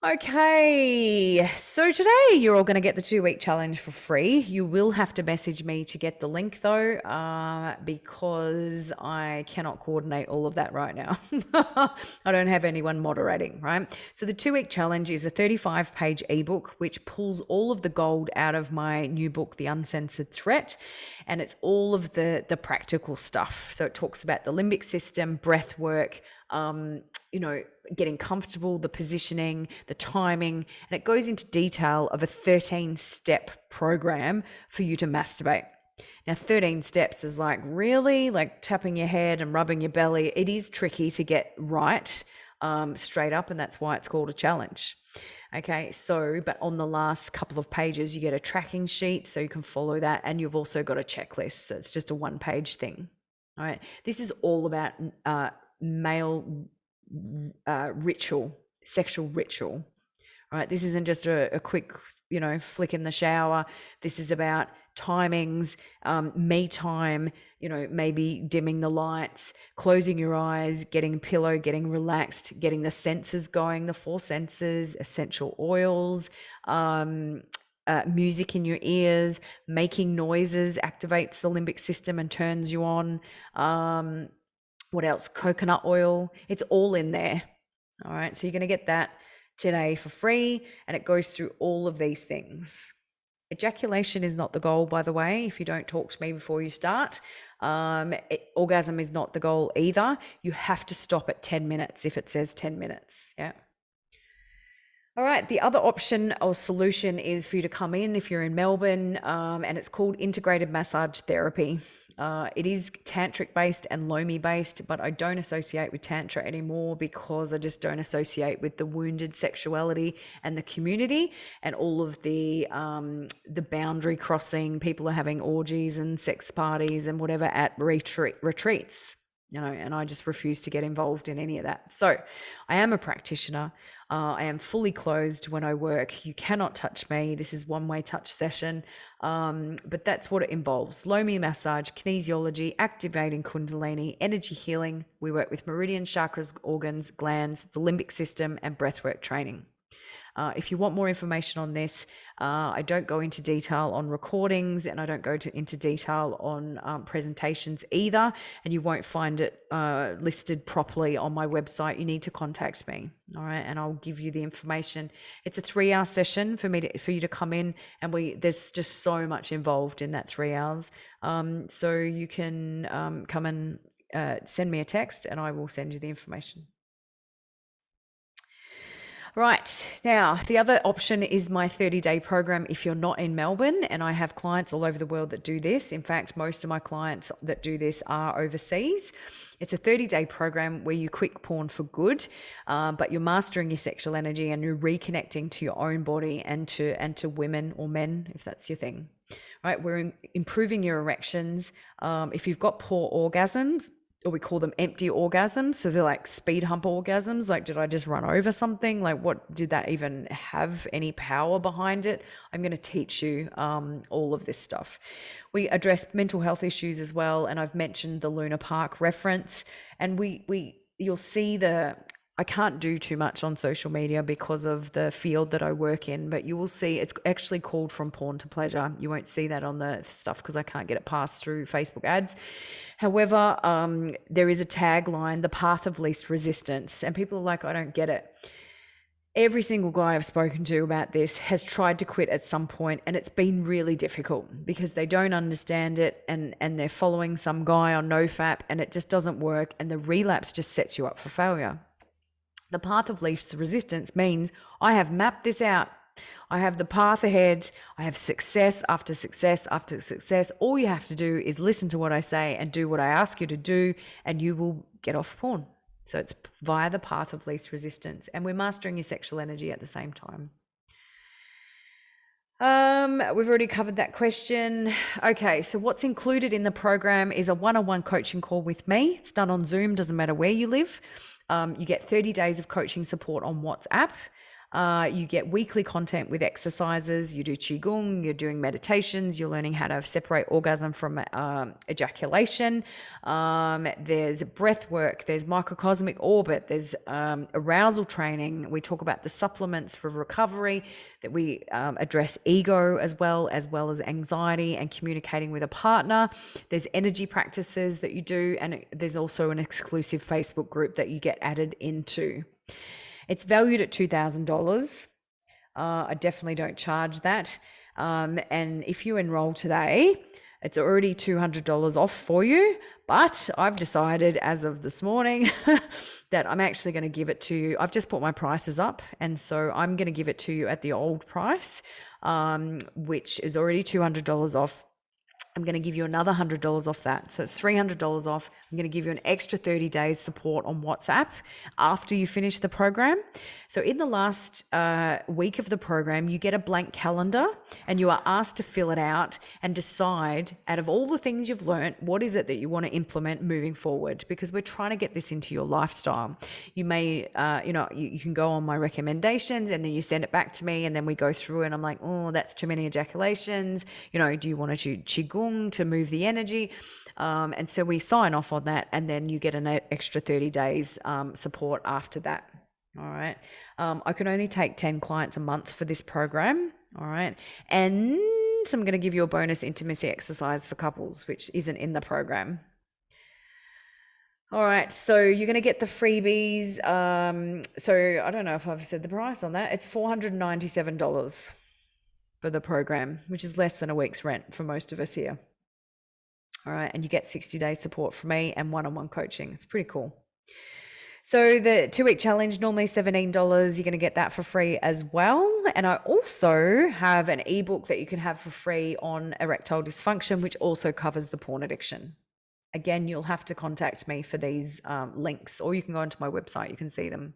Okay, so today you're all going to get the 2-week challenge for free. You will have to message me to get the link though, because I cannot coordinate all of that right now. I don't have anyone moderating, right? So the 2-week challenge is a 35-page ebook, which pulls all of the gold out of my new book, The Uncensored Threat. And it's all of the practical stuff. So it talks about the limbic system, breath work, getting comfortable, the positioning, the timing, and it goes into detail of a 13-step program for you to masturbate. Now, 13 steps is like really like tapping your head and rubbing your belly. It is tricky to get right straight up, and that's why it's called a challenge. Okay, so, but on the last couple of pages, you get a tracking sheet so you can follow that, and you've also got a checklist. So it's just a 1-page thing. All right, this is all about male ritual, sexual ritual. All right, this isn't just a quick, flick in the shower. This is about timings, me time, maybe dimming the lights, closing your eyes, getting a pillow, getting relaxed, getting the senses going, the 4 senses, essential oils, music in your ears, making noises activates the limbic system and turns you on. What else? Coconut oil. It's all in there. All right. So you're going to get that today for free, and it goes through all of these things. Ejaculation is not the goal, by the way, if you don't talk to me before you start. Orgasm is not the goal either. You have to stop at 10 minutes if it says 10 minutes. Yeah. All right, the other option or solution is for you to come in if you're in Melbourne, and it's called Integrated Massage Therapy. It is tantric based and Lomi based, but I don't associate with tantra anymore because I just don't associate with the wounded sexuality and the community and all of the boundary crossing. People are having orgies and sex parties and whatever at retreats. And I just refuse to get involved in any of that. So I am a practitioner. I am fully clothed when I work. You cannot touch me. This is one-way touch session. But that's what it involves. Lomi massage, kinesiology, activating Kundalini, energy healing. We work with meridians, chakras, organs, glands, the limbic system, and breathwork training. If you want more information on this, I don't go into detail on recordings, and I don't go into detail on presentations either, and you won't find it listed properly on my website. You need to contact me, all right, and I'll give you the information. It's a 3-hour session for you to come in, and there's just so much involved in that 3 hours. So you can come and send me a text, and I will send you the information. Right, now the other option is my 30-day program if you're not in Melbourne, and I have clients all over the world that do this. In fact, most of my clients that do this are overseas. It's a 30-day program where you quit porn for good, but you're mastering your sexual energy and you're reconnecting to your own body and to women or men, if that's your thing. Right, we're improving your erections. If you've got poor orgasms, or we call them empty orgasms. So they're like speed hump orgasms. Like, did I just run over something? Like, what did that even have any power behind it? I'm going to teach you all of this stuff. We address mental health issues as well. And I've mentioned the Luna Park reference, and you'll see I can't do too much on social media because of the field that I work in, but you will see it's actually called From Porn to Pleasure. You won't see that on the stuff because I can't get it passed through Facebook ads. However, there is a tagline, the path of least resistance, and people are like, I don't get it. Every single guy I've spoken to about this has tried to quit at some point, and it's been really difficult because they don't understand it, and they're following some guy on NoFap and it just doesn't work, and the relapse just sets you up for failure. The path of least resistance means I have mapped this out. I have the path ahead. I have success after success after success. All you have to do is listen to what I say and do what I ask you to do, and you will get off porn. So it's via the path of least resistance, and we're mastering your sexual energy at the same time. We've already covered that question. Okay, so what's included in the program is a one-on-one coaching call with me. It's done on Zoom, doesn't matter where you live. You get 30 days of coaching support on WhatsApp. You get weekly content with exercises. You do qigong, you're doing meditations, you're learning how to separate orgasm from ejaculation. There's breath work, there's microcosmic orbit, there's arousal training. We talk about the supplements for recovery, that we address ego as well as anxiety and communicating with a partner. There's energy practices that you do, and there's also an exclusive Facebook group that you get added into. It's valued at $2,000. I definitely don't charge that. And if you enroll today, it's already $200 off for you. But I've decided as of this morning that I'm actually going to give it to you. I've just put my prices up, and so I'm going to give it to you at the old price, which is already $200 off. I'm going to give you another $100 off that. So it's $300 off. I'm going to give you an extra 30 days support on WhatsApp after you finish the program. So in the last week of the program, you get a blank calendar and you are asked to fill it out and decide, out of all the things you've learned, what is it that you want to implement moving forward? Because we're trying to get this into your lifestyle. You may, you can go on my recommendations and then you send it back to me, and then we go through and I'm like, oh, that's too many ejaculations. Do you want to do qigong to move the energy? And so we sign off on that, and then you get an extra 30 days support after that. All right. I can only take 10 clients a month for this program. All right. And I'm going to give you a bonus intimacy exercise for couples, which isn't in the program. All right, so you're going to get the freebies. So I don't know if I've said the price on that. It's $497 for the program, which is less than a week's rent for most of us here. All right, and you get 60 days support from me and one-on-one coaching. It's pretty cool. So the 2-week challenge, normally $17, you're going to get that for free as well. And I also have an ebook that you can have for free on erectile dysfunction, which also covers the porn addiction. Again, you'll have to contact me for these links, or you can go onto my website, you can see them.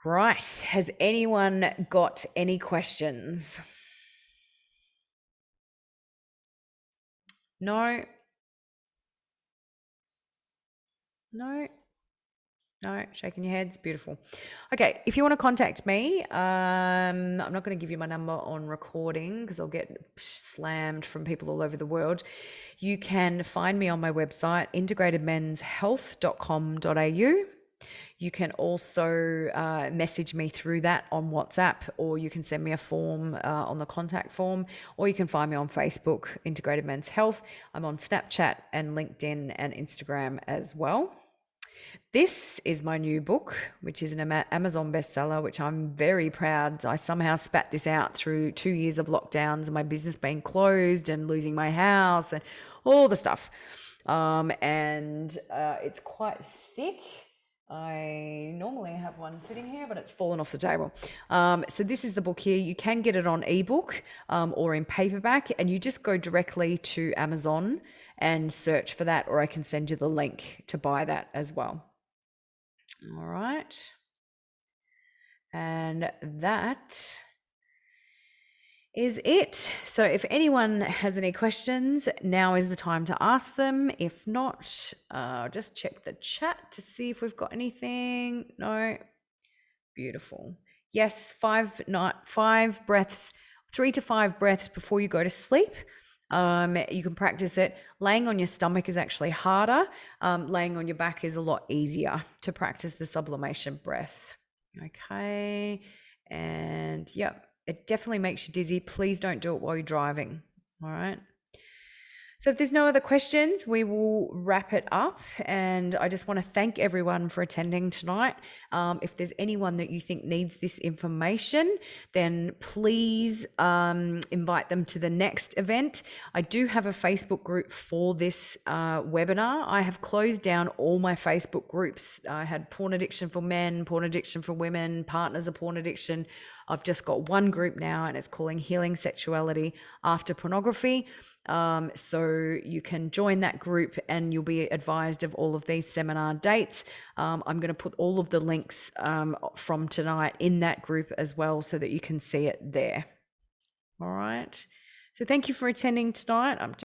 Right, has anyone got any questions? No? No? No, shaking your heads. Beautiful. Okay, if you want to contact me, I'm not going to give you my number on recording because I'll get slammed from people all over the world. You can find me on my website, integratedmenshealth.com.au. You can also message me through that on WhatsApp, or you can send me a form on the contact form, or you can find me on Facebook, Integrated Men's Health. I'm on Snapchat and LinkedIn and Instagram as well. This is my new book, which is an Amazon bestseller, which I'm very proud. I somehow spat this out through 2 years of lockdowns and my business being closed and losing my house and all the stuff. It's quite thick. I normally have one sitting here, but it's fallen off the table. So this is the book here. You can get it on ebook or in paperback, and you just go directly to Amazon and search for that, or I can send you the link to buy that as well. All right. And that is it. So if anyone has any questions, now is the time to ask them. If not, I'll just check the chat to see if we've got anything. No. Beautiful. Yes, 5 breaths, 3 to 5 breaths before you go to sleep. You can practice it. Laying on your stomach is actually harder. Laying on your back is a lot easier to practice the sublimation breath. Okay. And yep, it definitely makes you dizzy. Please don't do it while you're driving. All right. So if there's no other questions, we will wrap it up. And I just want to thank everyone for attending tonight. If there's anyone that you think needs this information, then please invite them to the next event. I do have a Facebook group for this webinar. I have closed down all my Facebook groups. I had porn addiction for men, porn addiction for women, partners of porn addiction. I've just got one group now, and it's calling Healing Sexuality After Pornography. So you can join that group and you'll be advised of all of these seminar dates. I'm going to put all of the links from tonight in that group as well so that you can see it there. All right. So thank you for attending tonight.